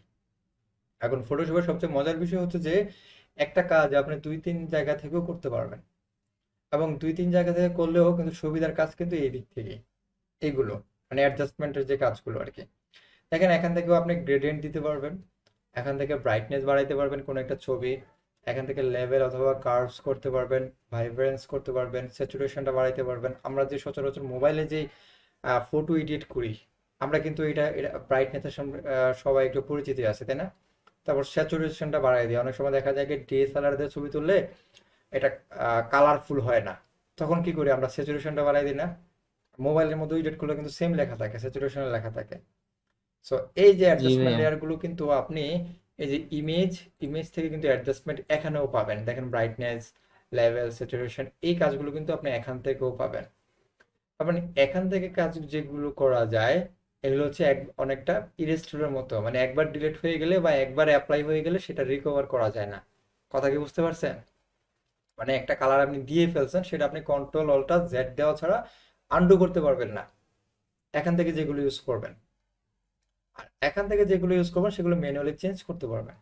এখন ফটোশপের সবচেয়ে মজার বিষয় হচ্ছে যে একটা কাজ আপনি 2-3 জায়গা থেকেও করতে পারবেন, এবং 2-3 জায়গা থেকে করলেও কিন্তু সুবিধার কাজ কিন্তু এই দিক থেকে, এইগুলো মানে অ্যাডজাস্টমেন্টের যে কাজগুলো আর কি। দেখেন এখান থেকেও আপনি গ্রেডিয়েন্ট দিতে পারবেন, এখান থেকে ব্রাইটনেস বাড়াইতে পারবেন কোনো একটা ছবি, এখান থেকে লেভেল অথবা কার্ভস করতে পারবেন, ভাইব্রেন্স করতে পারবেন, স্যাচুরেশনটা বাড়াইতে পারবেন। আমরা যে সচরাচর মোবাইলে যে ফটো এডিট করি, আমরা কিন্তু এটা ব্রাইটনেসের সবাই একটু পরিচিতি আছে, তাই না? তারপর স্যাচুরেশনটা বাড়াই দিই। অনেক সময় দেখা যায় কি ডিএসএলআর দিয়ে ছবি তুললে এটা কালারফুল হয় না, তখন কি করি আমরা? স্যাচুরেশনটা বাড়াই দিই না? মোবাইলের মধ্যে এডিট করলে কিন্তু সেম লেখা থাকে, স্যাচুরেশনে লেখা থাকে। সো এই যে জি অ্যাডজাস্টমেন্ট ভাইয়া। লেয়ার গুলো কিন্তু আপনি এই যে ইমেজ থেকে কিন্তু অ্যাডজাস্টমেন্ট এখানেও পাবেন। দেখেন ব্রাইটনেস, লেভেল, স্যাচুরেশন, এই কাজগুলো কিন্তু আপনি এখান থেকেও পাবেন। মানে এখান থেকে কাজ যেগুলো করা যায় এগুলো হচ্ছে অনেকটা ইরেজ টুলের মতো, মানে একবার ডিলিট হয়ে গেলে বা একবার অ্যাপ্লাই হয়ে গেলে সেটা রিকভার করা যায় না। কথা কি বুঝতে পারছেন? মানে একটা কালার আপনি দিয়ে ফেলছেন, সেটা আপনি কন্ট্রোল অল্টার জেড দেওয়া ছাড়া আনডু করতে পারবেন না এখান থেকে যেগুলো ইউজ করবেন। আর এখান থেকে যেগুলো ইউজ করবেন সেগুলো ম্যানুয়ালি চেঞ্জ করতে পারবেন।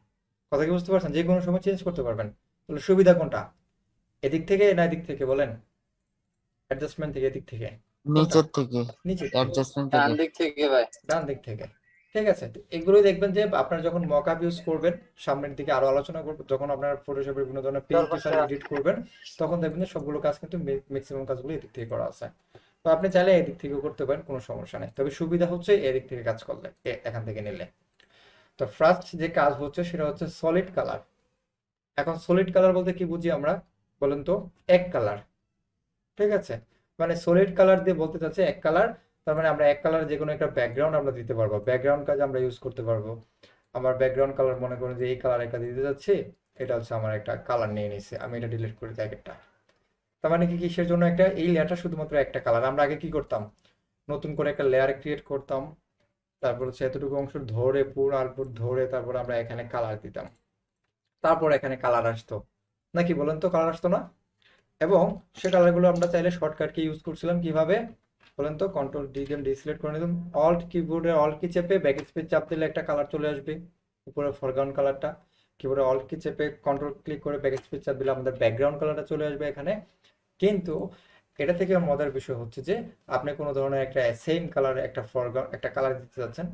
কথা কি বুঝতে পারছেন? যে কোনো সময় চেঞ্জ করতে পারবেন। তাহলে সুবিধা কোনটা, এদিক থেকে না এদিক থেকে বলেন? অ্যাডজাস্টমেন্ট থেকে এদিক থেকে কোনটা? নিচের থেকে, নিচের থেকে, অ্যাডজাস্টমেন্ট ডান থেকে। দিক থেকে ভাই। ডান দিক থেকে। ঠিক আছে, তো এগুলোই দেখবেন যে আপনারা যখন মকআপ ইউজ করবেন, সামনের দিকে আরো আলোচনা করব, যখন আপনারা ফটোশপের বিভিন্ন ধরনের পেজ ফাইল এডিট করবেন, তখন দেখবেন যে সবগুলো কাজ কিন্তু ম্যাক্সিমাম কাজগুলো এদিক থেকে করা আছে। তো আপনি চাইলে এদিক থেকেও করতে পারেন, কোনো সমস্যা নেই, তবে সুবিধা হচ্ছে এদিক থেকে কাজ করলে, এখান থেকে নিলে। তো ফার্স্ট যে কাজ হচ্ছে সেটা হচ্ছে সলিড কালার। এখন সলিড কালার বলতে কি বুঝি আমরা বলেন তো? এক কালার, ঠিক আছে? মানে সলিড কালার দিয়ে বলতে চাচ্ছে এক কালার, তার মানে আমরা এক কালার যে কোনো একটা ব্যাকগ্রাউন্ড আমরা দিতে পারবো, ব্যাকগ্রাউন্ড কাজ আমরা ইউজ করতে পারবো। আমার ব্যাকগ্রাউন্ড কালার মনে করেন যে এই কালার একটা দিতে যাচ্ছি, এটা হচ্ছে আমার একটা কালার নিয়ে নিছে, আমি এটা ডিলিট করে দিই একটা। তার মানে কি কিসের জন্য একটা, এই লেয়ারটা শুধুমাত্র একটা কালার। আমরা আগে কি করতাম, নতুন করে একটা লেয়ার ক্রিয়েট করতাম, তারপর হচ্ছে এতটুকু অংশ ধরে পুরো আউটপুট ধরে তারপর আমরা এখানে কালার দিতাম, তারপর এখানে কালার আসতো, নাকি বলেন তো? কালার আসতো না? এবং সে কালারগুলো আমরা চাইলে শর্টকাট কি ইউজ করছিলাম কিভাবে বলেন তো? কন্ট্রোল ডি দিয়ে ডিসিলেক্ট করে নিলাম, অল্ট কিবোর্ডে অল্ট কি চেপে ব্যাক স্পেস চাপ দিলে একটা কালার চলে আসবে, উপরে ফরগ্রাউন্ড কালারটা। কিবোর্ডে অল্ট কি চেপে কন্ট্রোল ক্লিক করে ব্যাক স্পেস চাপ দিলে আমাদের ব্যাকগ্রাউন্ড কালারটা চলে আসবে এখানে। কিন্তু এটা থেকে মজার বিষয় হচ্ছে যে আপনি কোনো ধরনের একটা সেম কালার একটা ফরগ্রাউন্ড একটা কালার দিতে যাচ্ছেন,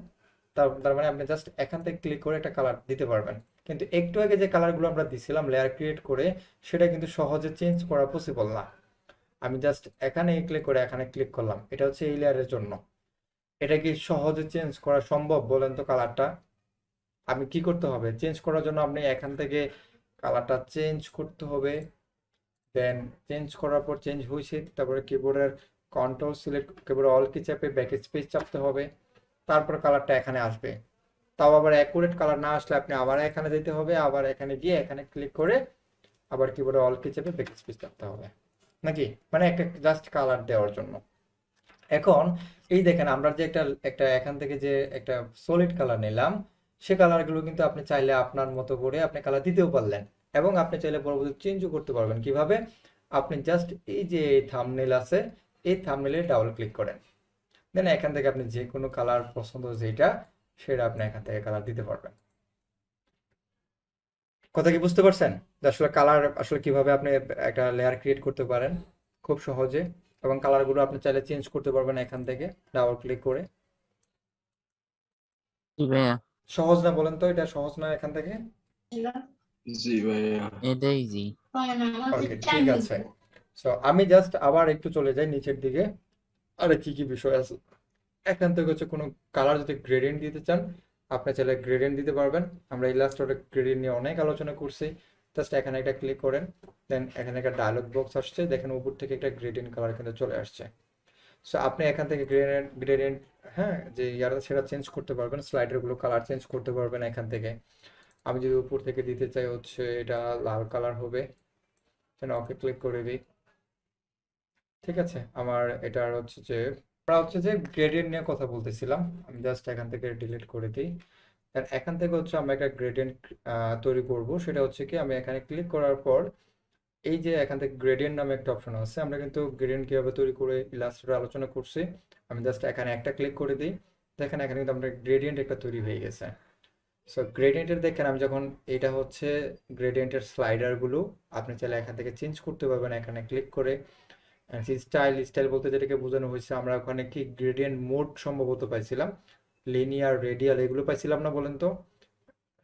তার মানে আপনি জাস্ট এখান থেকে ক্লিক করে একটা কালার দিতে পারবেন। কিন্তু একটু আগে যে কালারগুলো আমরা দিছিলাম লেয়ার ক্রিয়েট করে, সেটা কিন্তু সহজে চেঞ্জ করা পসিবল না। আমি জাস্ট এখানে ক্লিক করে এখানে ক্লিক করলাম, এটা হচ্ছে এই লেয়ারের জন্য। এটা কি সহজে চেঞ্জ করা সম্ভব বলেন তো? কালারটা আমি কি করতে হবে চেঞ্জ করার জন্য? আপনি এখান থেকে কালারটা চেঞ্জ করতে হবে, দেন চেঞ্জ করার পর চেঞ্জ হয়েছে, তারপরে কিবোর্ডের কন্ট্রোল সিলেক্ট, কিবোর্ডে অল কি চাপে ব্যাক স্পেস চাপতে হবে, তারপর কালারটা এখানে আসবে। তাও আবার অ্যাকুরেট কালার না আসলে আপনি আবার এখানে যেতে হবে, আবার এখানে গিয়ে এখানে ক্লিক করে আবার কিবোর্ডে অল কি চেপে ব্যাক স্পেস চাপতে হবে, নাকি? মানে একটা জাস্ট কালার দেওয়ার জন্য। এখন এই দেখেন আমরা যে একটা একটা এখান থেকে যে একটা সলিড কালার নিলাম, সে কালারগুলো কিন্তু আপনি চাইলে আপনার মতো করে আপনি কালার দিতেও পারলেন, এবং আপনি চাইলে পরবর্তী চেঞ্জও করতে পারবেন। কিভাবে? আপনি জাস্ট এই যে থাম্বনেল আছে, এই থাম্বনেলে ডাবল ক্লিক করেন, দেন এখান থেকে আপনি যে কোনো কালার পছন্দ যেটা সেটা আপনি এখান থেকে কালার দিতে পারবেন। কথা কি বুঝতে পারছেন যে আসলে কালার আসলে কিভাবে আপনি একটা লেয়ার ক্রিয়েট করতে পারেন খুব সহজে, এবং কালারগুলো আপনি চাইলে চেঞ্জ করতে পারবেন এখান থেকে ডাবল ক্লিক করে। জি ভাইয়া, সহজ না বলেন তো? এটা সহজ না এখান থেকে? জি ভাইয়া। এটা ইজি। ওকে, ঠিক আছে। সো আমি জাস্ট আবার একটু চলে যাই নিচের দিকে। আরে কি কি বিষয় আছে এখান থেকে হচ্ছে, কোনো কালার যদি গ্রেডিয়েন্ট দিতে চান আপনি চাইলে গ্রেডিয়েন্ট দিতে পারবেন। আমরা ইলাস্ট্রেটর গ্রেডিয়েন্ট নিয়ে অনেক আলোচনা করছি। জাস্ট এখানে একটা ক্লিক করেন, দেন এখানে একটা ডায়লগ বক্স আসছে, দেখেন উপর থেকে একটা গ্রেডিয়েন্ট কালার কিন্তু চলে আসছে। সো আপনি এখান থেকে গ্রেডিয়েন্ট হ্যাঁ যে ইয়ার সেটা চেঞ্জ করতে পারবেন, স্লাইডারগুলো কালার চেঞ্জ করতে পারবেন এখান থেকে। আমি যদি উপর থেকে দিতে চাই হচ্ছে এটা লাল কালার হবে, দেন ওকে ক্লিক করে দিই। ঠিক আছে, আমার এটার হচ্ছে যে আমরা হচ্ছে যে গ্রেডিয়েন্ট নিয়ে কথা বলতেছিলাম, আমি জাস্ট এখান থেকে ডিলিট করে দিই। আর এখান থেকে হচ্ছে আমরা একটা গ্রেডিয়েন্ট তৈরি করব। সেটা হচ্ছে কি, আমি এখানে ক্লিক করার পর এই যে এখান থেকে গ্রেডিয়েন্ট নামে একটা অপশন আছে, আমরা কিন্তু গ্রেডিয়েন্ট কিভাবে তৈরি করে ইলাস্ট্রেটরে আলোচনা করছি। আমি জাস্ট এখানে একটা ক্লিক করে দিই, দেখেন এখানে কিন্তু আমরা গ্রেডিয়েন্ট একটা তৈরি হয়ে গেছে। সো গ্রেডিয়েন্টের দেখেন আমি যখন, এটা হচ্ছে গ্রেডিয়েন্টের স্লাইডারগুলো আপনি চাইলে এখান থেকে চেঞ্জ করতে পারবেন এখানে ক্লিক করে। স্টাইল বলতে যেটাকে বোঝানো হয়েছে, আমরা ওখানে কি গ্রেডিয়েন্ট মোড সম্ভবত পাইছিলাম, লিনিয়ার রেডিয়াল এগুলো পাইছিলাম না বলেন তো?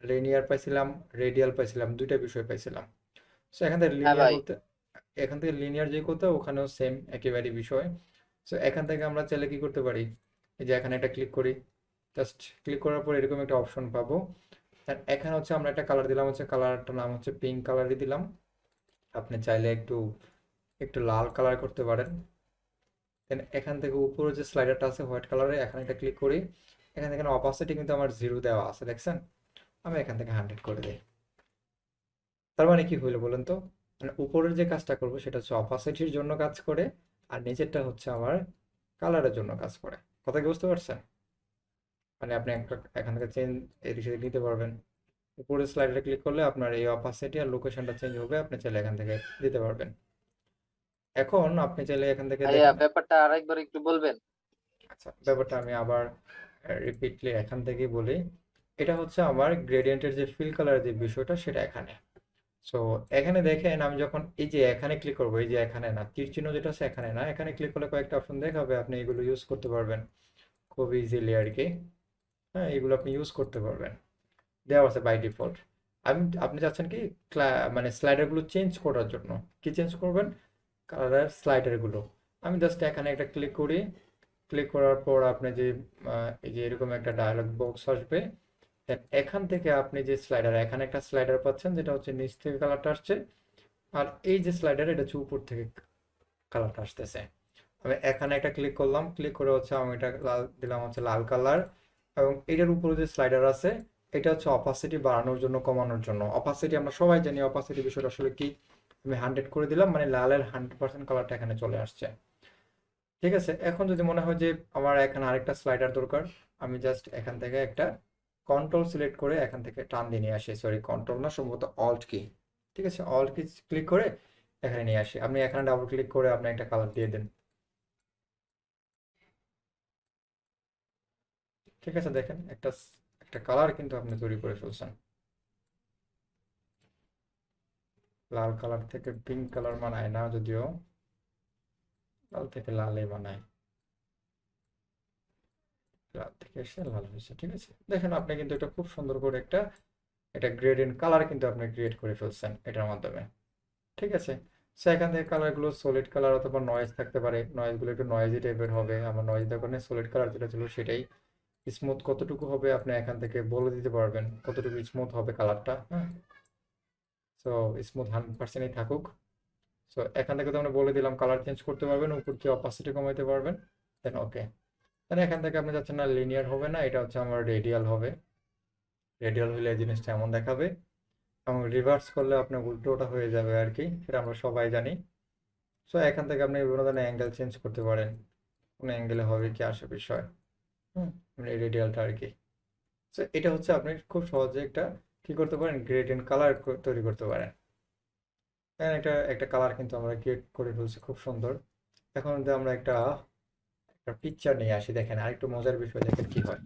লিনিয়ার পাইছিলাম, রেডিয়াল পাইছিলাম, দুইটা বিষয় পাইছিলাম। সো এখান থেকে হ্যাঁ লিনিয়ার ভাই, বলতে, এখান থেকে লিনিয়ার যে কোথাও ওখানেও সেম একেবারে বিষয়। সো এখান থেকে আমরা চাইলে কি করতে পারি, এই যে এখানে একটা ক্লিক করি, জাস্ট ক্লিক করার পর এরকম একটা অপশন পাবো। আর এখানে হচ্ছে আমরা একটা কালার দিলাম, হচ্ছে কালারটার নাম হচ্ছে পিঙ্ক কালারই দিলাম। আপনি চাইলে একটু একটু লাল কালার করতে পারেন। দেন এখান থেকে উপরে যে স্লাইডারটা আছে হোয়াইট কালারে, এখানে একটা ক্লিক করি। এখান থেকে অপাসিটি কিন্তু আমার 0 দেওয়া আছে, দেখছেন? আমি এখান থেকে 100 করে দিই। তার মানে কি হইলো বলেন তো? মানে উপরের যে কাজটা করব সেটা হচ্ছে অপাসিটির জন্য কাজ করে, আর নিচেরটা হচ্ছে আমার কালারের জন্য কাজ করে। কথা কি বুঝতে পারছেন? মানে আপনি একটা এখান থেকে চেঞ্জ এদিক সেদিক দিতে পারবেন। উপরের স্লাইডে ক্লিক করলে আপনার এই অপাসিটি আর লোকেশনটা চেঞ্জ হবে, আপনি চাইলে এখান থেকে দিতে পারবেন। এখন আপনি চাইলে এখান থেকে ভাইয়া দেখেন। ব্যাপারটা আরেকবার একটু বলবেন? আচ্ছা, ব্যাপারটা আমি আবার রিপিটলি এখান থেকেই বলি। এটা হচ্ছে আমার গ্রেডিয়েন্টের যে ফিল কালার যে বিষয়টা সেটা এখানে। সো এখানে দেখেন আমি যখন এই যে এখানে ক্লিক করবো, এই যে এখানে না, তীর চিহ্ন যেটা আছে এখানে না, এখানে ক্লিক করলে কয়েকটা অপশন দেখাবে, আপনি এগুলো ইউজ করতে পারবেন খুব ইজিলি আর কি। হ্যাঁ, এগুলো আপনি ইউজ করতে পারবেন, দেওয়া আছে বাই ডিফল্ট। আপনি চাচ্ছেন কি মানে স্লাইডারগুলো চেঞ্জ করার জন্য, কি চেঞ্জ করবেন? কালার স্লাইডারগুলো। আমি জাস্ট এখানে একটা ক্লিক করি, ক্লিক করার পর আপনি যে এই যে এরকম একটা ডায়ালগ বক্স আসবে। দেন এখান থেকে আপনি যে স্লাইডার, এখানে একটা স্লাইডার পাচ্ছেন যেটা হচ্ছে নিচ থেকে কালারটা আসছে, আর এই যে স্লাইডার এটা হচ্ছে উপর থেকে কালারটা আসতেছে। আমি এখানে একটা ক্লিক করলাম, ক্লিক করে হচ্ছে আমি এটা লাল দিলাম, হচ্ছে লাল কালার। এবং এটার উপরে যে স্লাইডার আছে এটা হচ্ছে অপাসিটি বাড়ানোর জন্য কমানোর জন্য। অপাসিটি আমরা সবাই জানি, অপাসিটি বিষয়টা আসলে কি। আমি 100 করে দিলাম, মানে লালের 100% কালারটা এখানে চলে আসছে। ঠিক আছে, এখন যদি মনে হয় যে আমার এখানে আরেকটা স্লাইডার দরকার, আমি জাস্ট এখান থেকে একটা কন্ট্রোল সিলেক্ট করে এখান থেকে টান দিয়ে নিয়ে আসি, সরি কন্ট্রোল না, সম্ভবত অল্ট কি। ঠিক আছে, অল্ট কি ক্লিক করে এখানে নিয়ে আসি। আপনি এখানে ডাবল ক্লিক করে আপনি একটা কালার দিয়ে দেন। ঠিক আছে, দেখেন একটা একটা কালার কিন্তু আপনি তৈরি করে ফেলছেন। লাল কালার থেকে পিঙ্ক কালার বানায় না, যদিও লাল থেকে লালে বানায়, লাল থেকে এসে লাল হয়েছে। ঠিক আছে, দেখেন আপনি কিন্তু এটা খুব সুন্দর করে একটা এটা গ্রেডিয়েন্ট কালার কিন্তু আপনি ক্রিয়েট করে ফেলছেন এটার মাধ্যমে। ঠিক আছে, সো এখান থেকে কালারগুলো সলিড কালার অথবা নয়েজ থাকতে পারে, নয়েজগুলো একটু নয়েজি টাইপের হবে। আমার নয়েজ দোকানে সলিড কালার যেটা ছিল সেটাই। স্মুথ কতটুকু হবে আপনি এখান থেকে বলে দিতে পারবেন, কতটুকু স্মুথ হবে কালারটা। হ্যাঁ, সো স্মুথ 100%ই থাকুক। সো এখান থেকে তো আমরা বলে দিলাম কালার চেঞ্জ করতে পারবেন, উপর দিয়ে অপাসিটি কমাইতে পারবেন। দেন ওকে, তাহলে এখান থেকে আপনি চাচ্ছেন না লিনিয়ার হবে না, এটা হচ্ছে আমার রেডিয়াল হবে। রেডিয়াল হলে এই জিনিসটা এমন দেখাবে, এবং রিভার্স করলে আপনার উল্টোটা হয়ে যাবে আর কি, সেটা আমরা সবাই জানি। সো এখান থেকে আপনি বিভিন্ন ধরনের অ্যাঙ্গেল চেঞ্জ করতে পারেন, কোন অ্যাঙ্গেলে হবে কি আসে বিষয়। মানে এই রেডিয়ালটা আর কি। সো এটা হচ্ছে আপনি খুব সহজে একটা কি করতে পারেন, গ্রেডিয়েন্ট কালার তৈরি করতে পারেন। হ্যাঁ, একটা একটা কালার কিন্তু আমরা ক্রিয়েট করে ফেলছি খুব সুন্দর। এখন যদি আমরা একটা একটা পিকচার নিয়ে আসি, দেখেন আরেকটু মজার বিষয়, দেখেন কি হয়।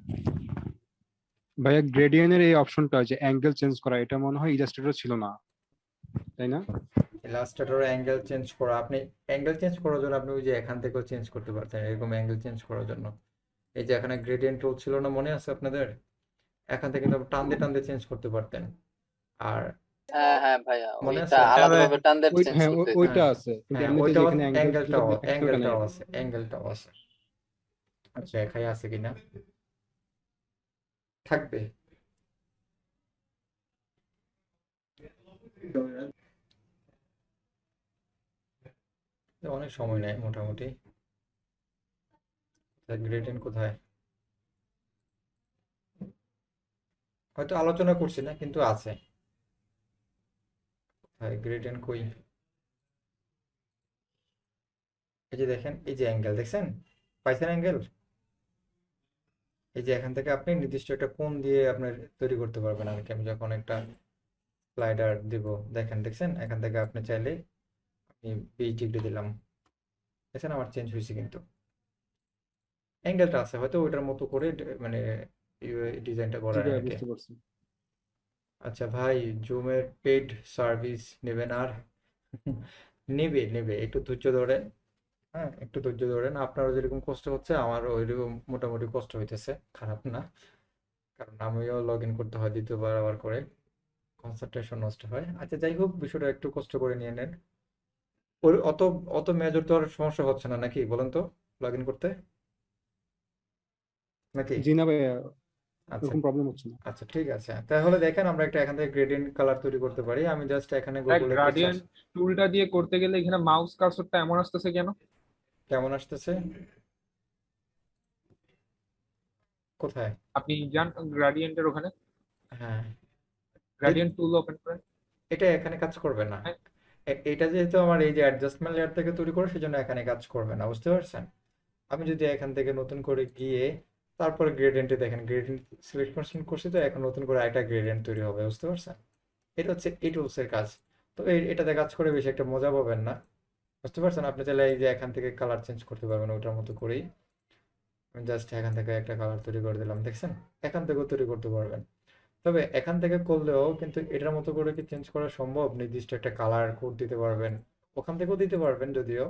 ভাইয়া গ্রেডিয়েন্টের এই অপশনটা যে অ্যাঙ্গেল চেঞ্জ করা, এটা মনে হয় ইলাস্ট্রেটর ছিল না, তাই না? ইলাস্ট্রেটর অ্যাঙ্গেল চেঞ্জ করা, আপনি অ্যাঙ্গেল চেঞ্জ করার জন্য আপনি ওই যে এখান থেকেও চেঞ্জ করতে পারতেন এরকম অ্যাঙ্গেল চেঞ্জ করার জন্য। এই যে এখানে গ্রেডিয়েন্ট টুল ছিল না, মনে আছে আপনাদের? এখান থেকে কিন্তু টানতে টানতে চেঞ্জ করতে পারতেন। আর হ্যাঁ হ্যাঁ ভাইয়া, মনে ওইটা আছে? আলাদাভাবে টান দিয়ে ওই চেঞ্জ হ্যাঁ করতে ওইটা হ্যাঁ আছে, কিন্তু হ্যাঁ, এমনিতে ওইটাও যেখানে অ্যাঙ্গেলটাও অ্যাঙ্গেল ওটা নাই। আছে, অ্যাঙ্গেলটাও আছে। আচ্ছা এখানে আছে কিনা থাকবে। অনেক সময় নেয় মোটামুটি। গ্রেডিয়েন্ট কোথায়? হয়তো আলোচনা করছি না, কিন্তু আছে। গ্রেডিয়েন্ট কই? এই যে দেখেন, এই যে অ্যাঙ্গেল দেখছেন, পাইছেন অ্যাঙ্গেল? এই যে এখান থেকে আপনি নির্দিষ্ট একটা কোণ দিয়ে আপনার তৈরি করতে পারবেন আর কি। আমি যখন একটা স্লাইডার দিব, দেখছেন এখান থেকে আপনি চাইলে আমি 20 ডিগ্রি দিলাম, দেখছেন আমার চেঞ্জ হয়েছে, কিন্তু অ্যাঙ্গেলটা আছে। হয়তো ওইটার মতো করে মানে ডিজাইনটা জি করা ভাইয়া, আর কি। বুঝতে পারছি। আচ্ছা ভাই, জুমের পেড সার্ভিস নেবেন আর? নেবে, একটু ধৈর্য ধরেন। হ্যাঁ, একটু ধৈর্য ধরেন। আপনারও যেরকম কষ্ট হচ্ছে আমারও ওইরকম মোটামুটি কষ্ট হইতেছে, খারাপ না। কারণ আমিও লগ ইন করতে হয় দ্বিতীয়বার আবার করে, কনসেন্ট্রেশন নষ্ট হয়। আচ্ছা যাই হোক, বিষয়টা একটু কষ্ট করে নিয়ে নেন। ওর অত অত মেজর তো আর সমস্যা হচ্ছে না নাকি বলেন তো, লগ ইন করতে নাকি? জি না ভাইয়া, আচ্ছা এরকম প্রবলেম হচ্ছে না। আচ্ছা ঠিক আছে, তাহলে দেখেন আমরা একটা এখান থেকে গ্রেডিয়েন্ট কালার তৈরি করতে পারি। আমি জাস্ট এখানে গুগলে গ্রাডিয়েন্ট টুলটা দিয়ে করতে গেলে এখানে মাউস কার্সরটা এমন আসতেছে কেন? কেমন আসতেছে কোথায়? আপনি যান গ্রাডিয়েন্টের ওখানে, হ্যাঁ, গ্রাডিয়েন্ট টুল ওপেন করেন। এটা এখানে কাজ করবে না। হ্যাঁ। এটা যেহেতু আমার এই যে অ্যাডজাস্টমেন্ট লেয়ার থেকে তৈরি করে, সেজন্য এখানে কাজ করবে না, বুঝতে পারছেন? আমি যদি এখান থেকে নতুন করে গিয়ে তারপরে গ্রেডিয়েন্টে দেখেন, গ্রেডিয়েন্ট সিলেকশন করছি তো এখন নতুন করে একটা গ্রেডিয়েন্ট তৈরি হবে, বুঝতে পারছেন? এটা হচ্ছে এই টুলসের কাজ। তো এটাতে কাজ করে বেশি একটা মজা পাবেন না, বুঝতে পারছেন? আপনি চাইলে এই যে এখান থেকে কালার চেঞ্জ করতে পারবেন ওটার মতো করেই। আমি জাস্ট এখান থেকে একটা কালার তৈরি করে দিলাম, দেখছেন? এখান থেকেও তৈরি করতে পারবেন। তবে এখান থেকে করলেও কিন্তু এটার মতো করে কি চেঞ্জ করা সম্ভব? নির্দিষ্ট একটা কালার কোড দিতে পারবেন, ওখান থেকেও দিতে পারবেন, যদিও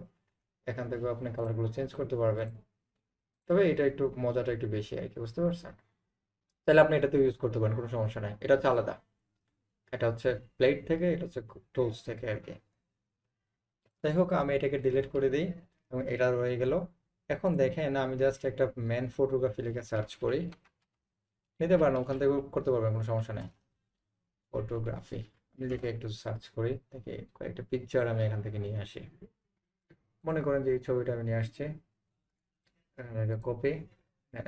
এখান থেকেও আপনি কালারগুলো চেঞ্জ করতে পারবেন। তবে এটা একটু মজাটা একটু বেশি আর কি, বুঝতে পারছেন? তাহলে আপনি এটাতে ইউজ করতে পারেন, কোনো সমস্যা নাই। এটা হচ্ছে আলাদা, এটা হচ্ছে প্লেট থেকে, এটা হচ্ছে টুলস থেকে আর কি। যাই হোক, আমি এটাকে ডিলিট করে দিই এবং এটা রয়ে গেল। এখন দেখেন, আমি জাস্ট একটা ম্যান ফটোগ্রাফি লিখে সার্চ করি, নিতে পারেন ওখান থেকে করতে পারবেন, কোনো সমস্যা নেই। ফটোগ্রাফি আমি লিখে একটু সার্চ করি, দেখি কয়েকটা পিকচার আমি এখান থেকে নিয়ে আসি। মনে করেন যে এই ছবিটা আমি নিয়ে আসছি, কপি,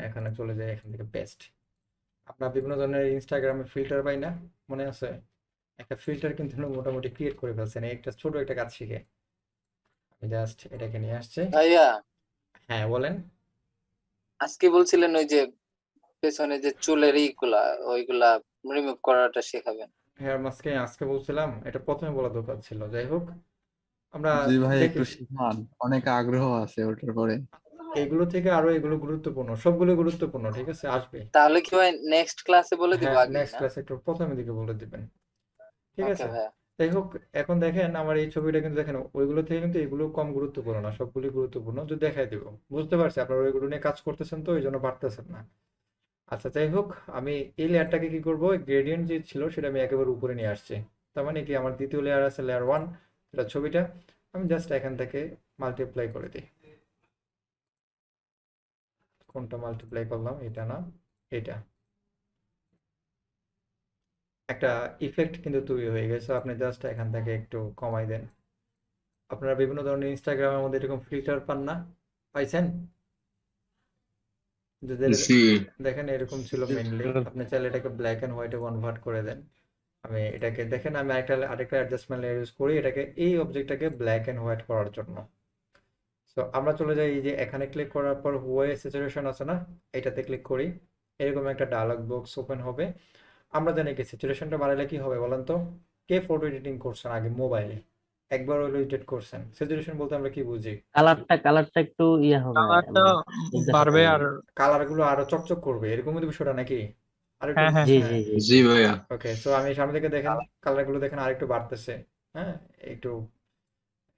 এখানে চলে যায়, এখান থেকে পেস্ট। আপনার বিভিন্ন ধরনের ইনস্টাগ্রামে ফিল্টার পাই না, মনে আছে? একটা ফিল্টার কিন্তু মোটামুটি ক্রিয়েট করে ফেলছেন এই একটা ছোট একটা কাজ শিখে। আমি জাস্ট এটাকে নিয়ে আসছি। ভাইয়া হ্যাঁ বলেন। আজকে বলছিলেন ওই যে পেছনে যে চুলের ইগুলা ওইগুলা রিমুভ করাটা শেখাবেন। হ্যাঁ আজকে বলছিলাম, এটা প্রথমে বলা দরকার ছিল। যাই হোক, আমরা জি ভাই, দেখি একটু শিখান, অনেক আগ্রহ আছে ওটার পরে। এগুলো থেকে আরো এগুলো গুরুত্বপূর্ণ, সবগুলো গুরুত্বপূর্ণ, ঠিক আছে? আসবে। তাহলে কি ভাই নেক্সট ক্লাসে বলে দিব হ্যাঁ, আগে নেক্সট না? ক্লাসে একটু প্রথমের দিকে বলে দিবেন, ঠিক ওকে আছে? ভাইয়া। যাই হোক, এখন দেখেন আমার এই ছবিটা কিন্তু দেখেন ওইগুলো থেকে কিন্তু এগুলো কম গুরুত্বপূর্ণ না, সবগুলি গুরুত্বপূর্ণ, যদি দেখাই দিব। বুঝতে পারছি আপনারা ওইগুলো নিয়ে কাজ করতেছেন তো এই জন্য পারতেছেন না। আচ্ছা যাই হোক, আমি এই লেয়ারটাকে কি করব, গ্রেডিয়েন্ট যে ছিল সেটা আমি একেবারে উপরে নিয়ে আসছি। তার মানে কি, আমার দ্বিতীয় লেয়ার আছে লেয়ার 1, সেটা ছবিটা আমি জাস্ট এখান থেকে মাল্টিপ্লাই করে দিই। কোনটা মাল্টিপ্লাই করলাম? এটা না, এটা। একটা ইফেক্ট কিন্তু তৈরি হয়ে গেছে, আপনি জাস্ট এখান থেকে একটু কমাই দেন। আপনারা বিভিন্ন ধরনের ইনস্টাগ্রামের মধ্যে এরকম ফিল্টার পান না? পাইছেন? দেখেন এরকম ছিল মেইনলি। আপনি চাইলে এটাকে ব্ল্যাক এন্ড হোয়াইটে কনভার্ট করে দেন। আমি এটাকে দেখেন, আমি আরেকটা অ্যাডজাস্টমেন্ট লেয়ার ইউজ করি এটাকে, এই অবজেক্টটাকে ব্ল্যাক এন্ড হোয়াইট করার জন্য। সো আমরা চলে যাই, এই যে এখানে ক্লিক করার পর ওয়ে স্যাচুরেশন আছে না, এটাতে ক্লিক করি। এরকম একটা ডায়লগ বক্স ওপেন হবে। আমরা জানি কি স্যাচুরেশনটা বাড়ালে কি হবে বলেন তো? কে ফটো এডিটিং করছেন আগে মোবাইলে? একবার হলো এডিট করছেন, স্যাচুরেশন বলতে আমরা কি বুঝি? কালারটা একটু ইয়া হবে, কালারটা বাড়বে আর কালার গুলো আরো চকচক করবে, এরকম কিন্তু বিষয়টা নাকি? আরেকটু হ্যাঁ হ্যাঁ জি হ্যাঁ জি জি জি ভাইয়া। ওকে, সো আমি সামনে থেকে দেখেন কালার গুলো দেখেন আরেকটু বাড়তেছে। হ্যাঁ, একটু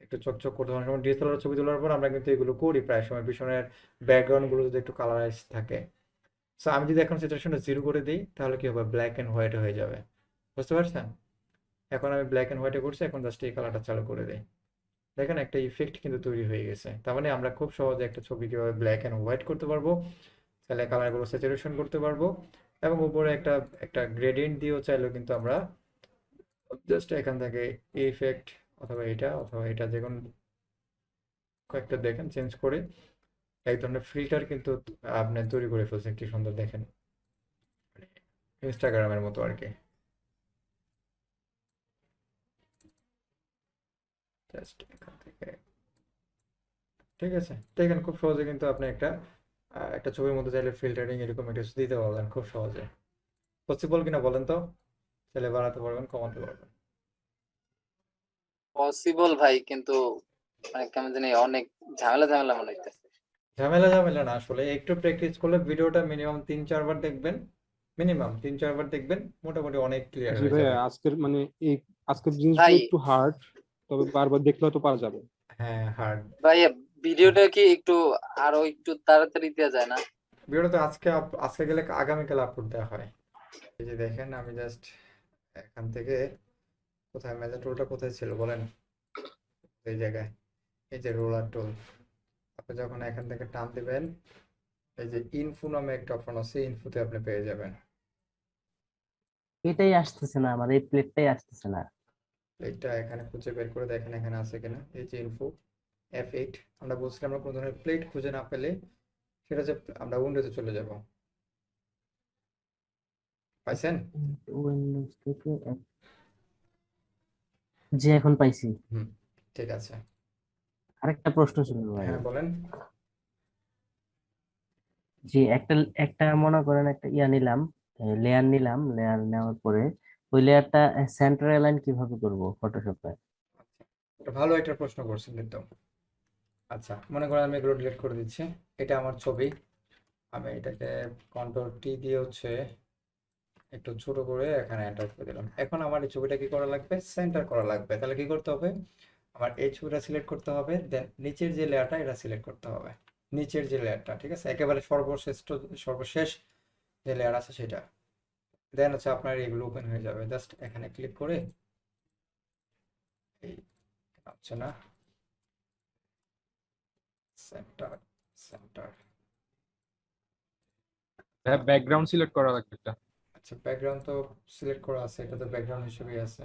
একটু চকচক করতে অনেক সময় ডিএসএলআর ছবি তোলার পর আমরা কিন্তু এগুলো করি প্রায় সময়, পিছনের ব্যাকগ্রাউন্ড গুলো যদি একটু কালারাইজ থাকে। সো আমি যদি এখন স্যাচুরেশনটা 0 করে দিই তাহলে কি হবে, ব্ল্যাক এন্ড হোয়াইট হয়ে যাবে। বুঝতে পারছেন? এখন আমি ব্ল্যাক এন্ড হোয়াইটে করছি, এখন জাস্ট এই কালারটা চালু করে দিই। দেখেন একটা ইফেক্ট কিন্তু তৈরি হয়ে গেছে। তার মানে আমরা খুব সহজে একটা ছবি কিভাবে ব্ল্যাক এন্ড হোয়াইট করতে পারবো, তাহলে কালারগুলো স্যাচুরেশন করতে পারবো, এবং উপরে একটা একটা গ্রেডিয়েন্ট দিয়েও চাইলেও কিন্তু আমরা জাস্ট এখান থেকে ইফেক্ট অথবা এটা যে কোনো কয়েকটা দেখেন চেঞ্জ করে এক ধরনের ফিল্টার কিন্তু আপনি তৈরি করে ফেলছেন, কি সুন্দর দেখেন, ইনস্টাগ্রামের মতো আর কি। জাস্ট এখান থেকে ঠিক আছে, দেখেন খুব সহজে কিন্তু আপনি একটা ছবির মধ্যে চাইলে ফিল্টারিং এরকম একটা কিছু দিতে পারবেন খুব সহজে। পসিবল কিনা বলেন তো? চাইলে বাড়াতে পারবেন, কমাতে পারবেন। পসিবল ভাই, কিন্তু মানে কেমন জানি অনেক ঝামেলা ঝামেলা মনে হইতেছে। ঝামেলা না, আসলে একটু প্র্যাকটিস করলে ভিডিওটা মিনিমাম 3-4 বার দেখবেন, মিনিমাম 3-4 বার দেখবেন, মোটামুটি অনেক ক্লিয়ার জি হয়ে ভাইয়া, যাবে। আজকের জিনিসগুলো ভাই একটু হার্ড, তবে বারবার দেখলেও তো পারা যাবে। হ্যাঁ, হার্ড ভাই ভিডিওটা কি একটু আরো একটু তাড়াতাড়ি দেওয়া যায় না? ভিডিওটা তো আজকে গেলে আগামীকাল আপলোড দেওয়া হয়। এই যে দেখেন আমি জাস্ট এখান থেকে কোথায় ম্যাজিক টুলটা কোথায় ছিল বলেন? এই জায়গায়, এই যে রোলার টুল, আপনি যখন এখান থেকে টান দিবেন এই যে ইনফো নামে একটা অপশন আছে, ইনফোতে আপনি পেয়ে যাবেন। এটাই আসতেছে না, আমার এই প্লেটটাই আসতেছে না। এইটা এখানে খুঁজে বের করে দেখেন এখানে আছে কিনা, এই যে ইনফো F8। আমরা বলছিলাম আমরা কোনো ধরনের প্লেট খুঁজে না পেলে সেটা যে আমরা উইন্ডোতে চলে যাব। পাইছেন? উইন্ডোজ থেকে যে এখন পাইছি। হুম, ঠিক আছে। আরেকটা প্রশ্ন ছিল ভাই। হ্যাঁ বলেন। জি, একটা একটা মনে করেন একটা নিলাম, লেয়ার নিলাম, লেয়ার নেওয়ার পরে ওই লেয়ারটা সেন্টার অ্যালাইন কিভাবে করব ফটোশপে? এটা ভালো একটা প্রশ্ন করছেন কিন্তু। আচ্ছা, মনে করেন আমি এগুলো ডিলিট করে দিচ্ছি, এটা আমার ছবি, আমি এটাকে কন্ট্রোল-T দিয়ে একটু ছোট করে এখানে এন্টার করে দিলাম। এখন আমার এই ছবিটা কি করা লাগবে, সেন্টার করা লাগবে। তাহলে কি করতে হবে, আমার এই ছবিটা সিলেক্ট করতে হবে, দেন নিচের যে লেয়ারটা এটা সিলেক্ট করতে হবে, নিচের যে লেয়ারটা, ঠিক আছে, একেবারে সর্বশেষ যে লেয়ার আছে সেটা। দেন আপনার এগুলো ওপেন হয়ে যাবে, জাস্ট এখানে ক্লিক করে এই হচ্ছে না, সেন্টার সেন্টার ব্যাকগ্রাউন্ড সিলেক্ট করা লাগবে একটা। আচ্ছা, ব্যাকগ্রাউন্ড তো সিলেক্ট করা আছে, এটা তো ব্যাকগ্রাউন্ড হিসেবেই আছে।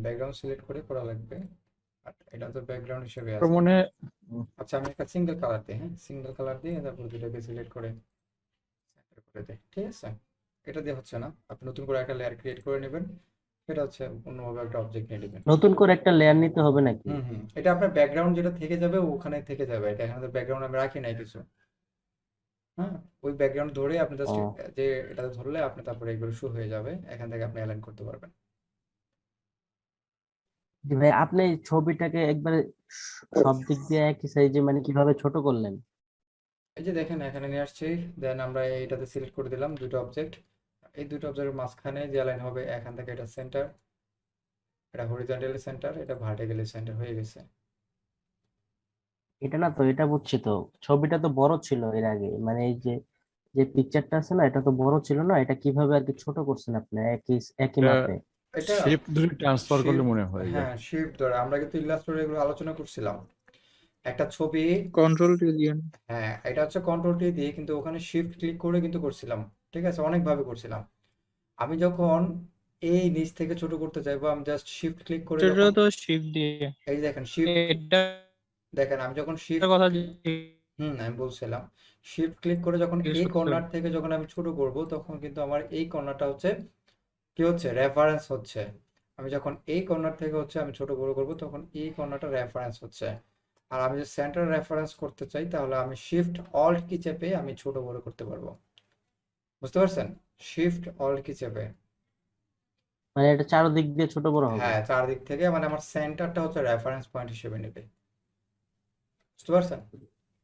ব্যাকগ্রাউন্ড সিলেক্ট করে করা লাগবে, আর এটা তো ব্যাকগ্রাউন্ড হিসেবে আছে। মনে আচ্ছা, আমি একটা সিঙ্গেল কালার দিই, হ্যাঁ সিঙ্গেল কালার দিয়ে তারপর দুটাকে সিলেক্ট করে center করে দিই, ঠিক আছে। এটা দিয়ে হচ্ছে না, আপনি নতুন করে একটা লেয়ার ক্রিয়েট করে নেবেন, এটা অন্যভাবে একটা অবজেক্ট নিয়ে নেবেন। নতুন করে একটা লেয়ার নিতে হবে নাকি? এটা আপনার ব্যাকগ্রাউন্ড যেটা থেকে যাবে ওখানে থেকে যাবে, এটা এখানে তো ব্যাকগ্রাউন্ড আমি রাখি নাই কিছু। হ্যাঁ, ওই ব্যাকগ্রাউন্ড ধরে আপনি জাস্ট ও যে এটা ধরলে আপনি তারপরে এগুলো শো হয়ে যাবে, এখান থেকে আপনি অ্যালাইন করতে পারবেন। জি ভাই, আপনি এই ছবিটাকে একবারে সব দিক দিয়ে একই সাইজে মানে কিভাবে ছোট করলেন? এই যে দেখেন এখানে নিয়ে আসছি, দেন আমরা এইটাতে সিলেক্ট করে দিলাম দুটো অবজেক্ট, এই দুটো অবজেক্টের মাঝখানে যে অ্যালাইন হবে এখান থেকে এটা সেন্টার, এটা হরিজন্টালি সেন্টার, এটা ভার্টিক্যালি সেন্টার হয়ে গেছে। এটা না তো, এটা বুঝছি তো, ছবিটা তো বড় ছিল এর আগে, মানে এই যে যে পিকচারটা আছে না, এটা তো বড় ছিল না, এটা কিভাবে আর কি ছোট করছেন আপনি একই একই মাপে? এটা শিফট ধরে ট্রান্সফার করলে শিফট, মনে হয় যে হ্যাঁ শিফট ধরে, আমরা কিন্তু ইলাস্ট্রেটর এগুলো আলোচনা করছিলাম। একটা ছবি, কন্ট্রোল-T দিয়ে হ্যাঁ এটা হচ্ছে কন্ট্রোল-T দিয়ে, কিন্তু ওখানে শিফট ক্লিক করে কিন্তু করছিলাম, ঠিক আছে, অনেকভাবে করছিলাম। আমি যখন এই নিচ থেকে ছোট করতে চাইবো, আমি জাস্ট শিফট ক্লিক করে এটা যখন তো শিফট দিয়ে এই যে দেখেন শিফট, এটা দেখেন আমি যখন শিফট, কথা আমি বলছিলাম শিফট ক্লিক করে যখন জিজ্ঞেস এই করতে কর্নার থেকে যখন আমি ছোট করব তখন কিন্তু আমার এই কর্নারটা কি হচ্ছে, রেফারেন্স হচ্ছে। আমি যখন এই কর্নার থেকে আমি ছোট বড় করব তখন এই কর্নারটা রেফারেন্স হচ্ছে। আর আমি যদি সেন্টার রেফারেন্স করতে চাই তাহলে আমি শিফট অল্ট কি চেপে আমি ছোট বড় করতে পারবো। বুঝতে পারছেন? শিফট অল্ট কি চেপে, মানে এটা চারদিক দিয়ে ছোট বড় হবে? হ্যাঁ চারদিক থেকে, মানে আমার সেন্টারটা হচ্ছে রেফারেন্স পয়েন্ট হিসেবে নেবে। বুঝতে পারছেন?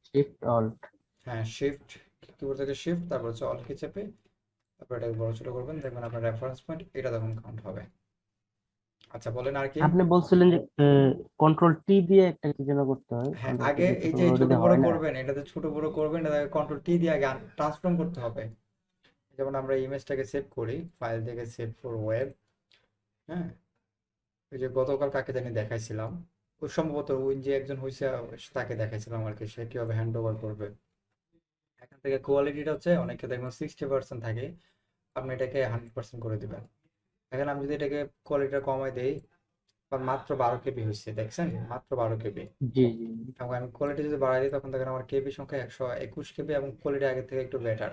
Shift alt. হ্যাঁ শিফট, কিবোর্ড থেকে শিফট, তারপর হচ্ছে অল কি চেপে তারপর এটাকে বড় ছোট করবেন, দেখবেন আপনার রেফারেন্স পয়েন্ট এটা তখন কাউন্ট হবে। আচ্ছা বলেন আর কি। আপনি বলছিলেন যে কন্ট্রোল টি দিয়ে একটা কি যেন করতে হয়, হ্যাঁ কন্ট্রোল টি আগে দিয়ে এই ছোট যে বড় ছোট দিলে বড় হয় না? করবেন, এটাতে ছোট বড় করবেন, এটাকে কন্ট্রোল টি দিয়ে আগে ট্রান্সফর্ম করতে হবে। যেমন আমরা ইমেজটাকে সেভ করি, ফাইল থেকে সেভ ফর ওয়েব, হ্যাঁ ওই যে গতকাল কাকে জানি দেখাইছিলাম, ওই সম্ভবত ওই যে একজন হয়েছে তাকে দেখাইছিলাম আর কি, সে কিভাবে হ্যান্ড ওভার করবে। এখান থেকে কোয়ালিটিটা হচ্ছে অনেকে দেখবেন 60% থাকে, আপনি এটাকে 100% করে দিবেন। এখন আমি যদি এটাকে কোয়ালিটিটা কমাই দেই, মাত্র 12 কেবি হয়েছে, দেখছেন মাত্র 12 কেবি। জি জি এবং আমি কোয়ালিটি যদি বাড়াই দিই তখন দেখেন আমার কেবি সংখ্যা 121 কেবি এবং কোয়ালিটি আগের থেকে একটু বেটার।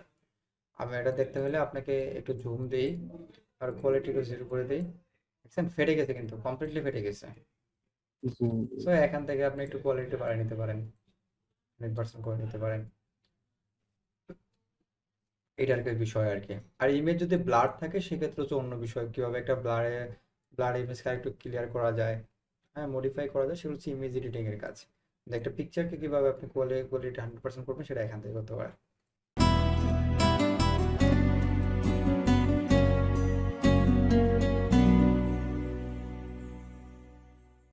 আমি এটা দেখতে হলে আপনাকে একটু জুম দিই আর কোয়ালিটি একটু জিরো করে দিই, দেখছেন ফেটে গেছে, কিন্তু কমপ্লিটলি ফেটে গেছে। জি সো এখান থেকে আপনি একটু কোয়ালিটি বাড়িয়ে নিতে পারেন, 100% করে নিতে পারেন, এটা আর কি বিষয় আর কি। আর ইমেজ যদি ব্লার থাকে সেক্ষেত্রে হচ্ছে অন্য বিষয়, কিভাবে একটা ব্লার ইমেজকে একটু ক্লিয়ার করা যায়, হ্যাঁ মডিফাই করা যায়, সেগুলো হচ্ছে ইমেজ এডিটিং এর কাজ। কিন্তু একটা পিকচারকে কিভাবে আপনি কোয়ালিটি 100% করবেন সেটা এখান থেকে করতে পারেন।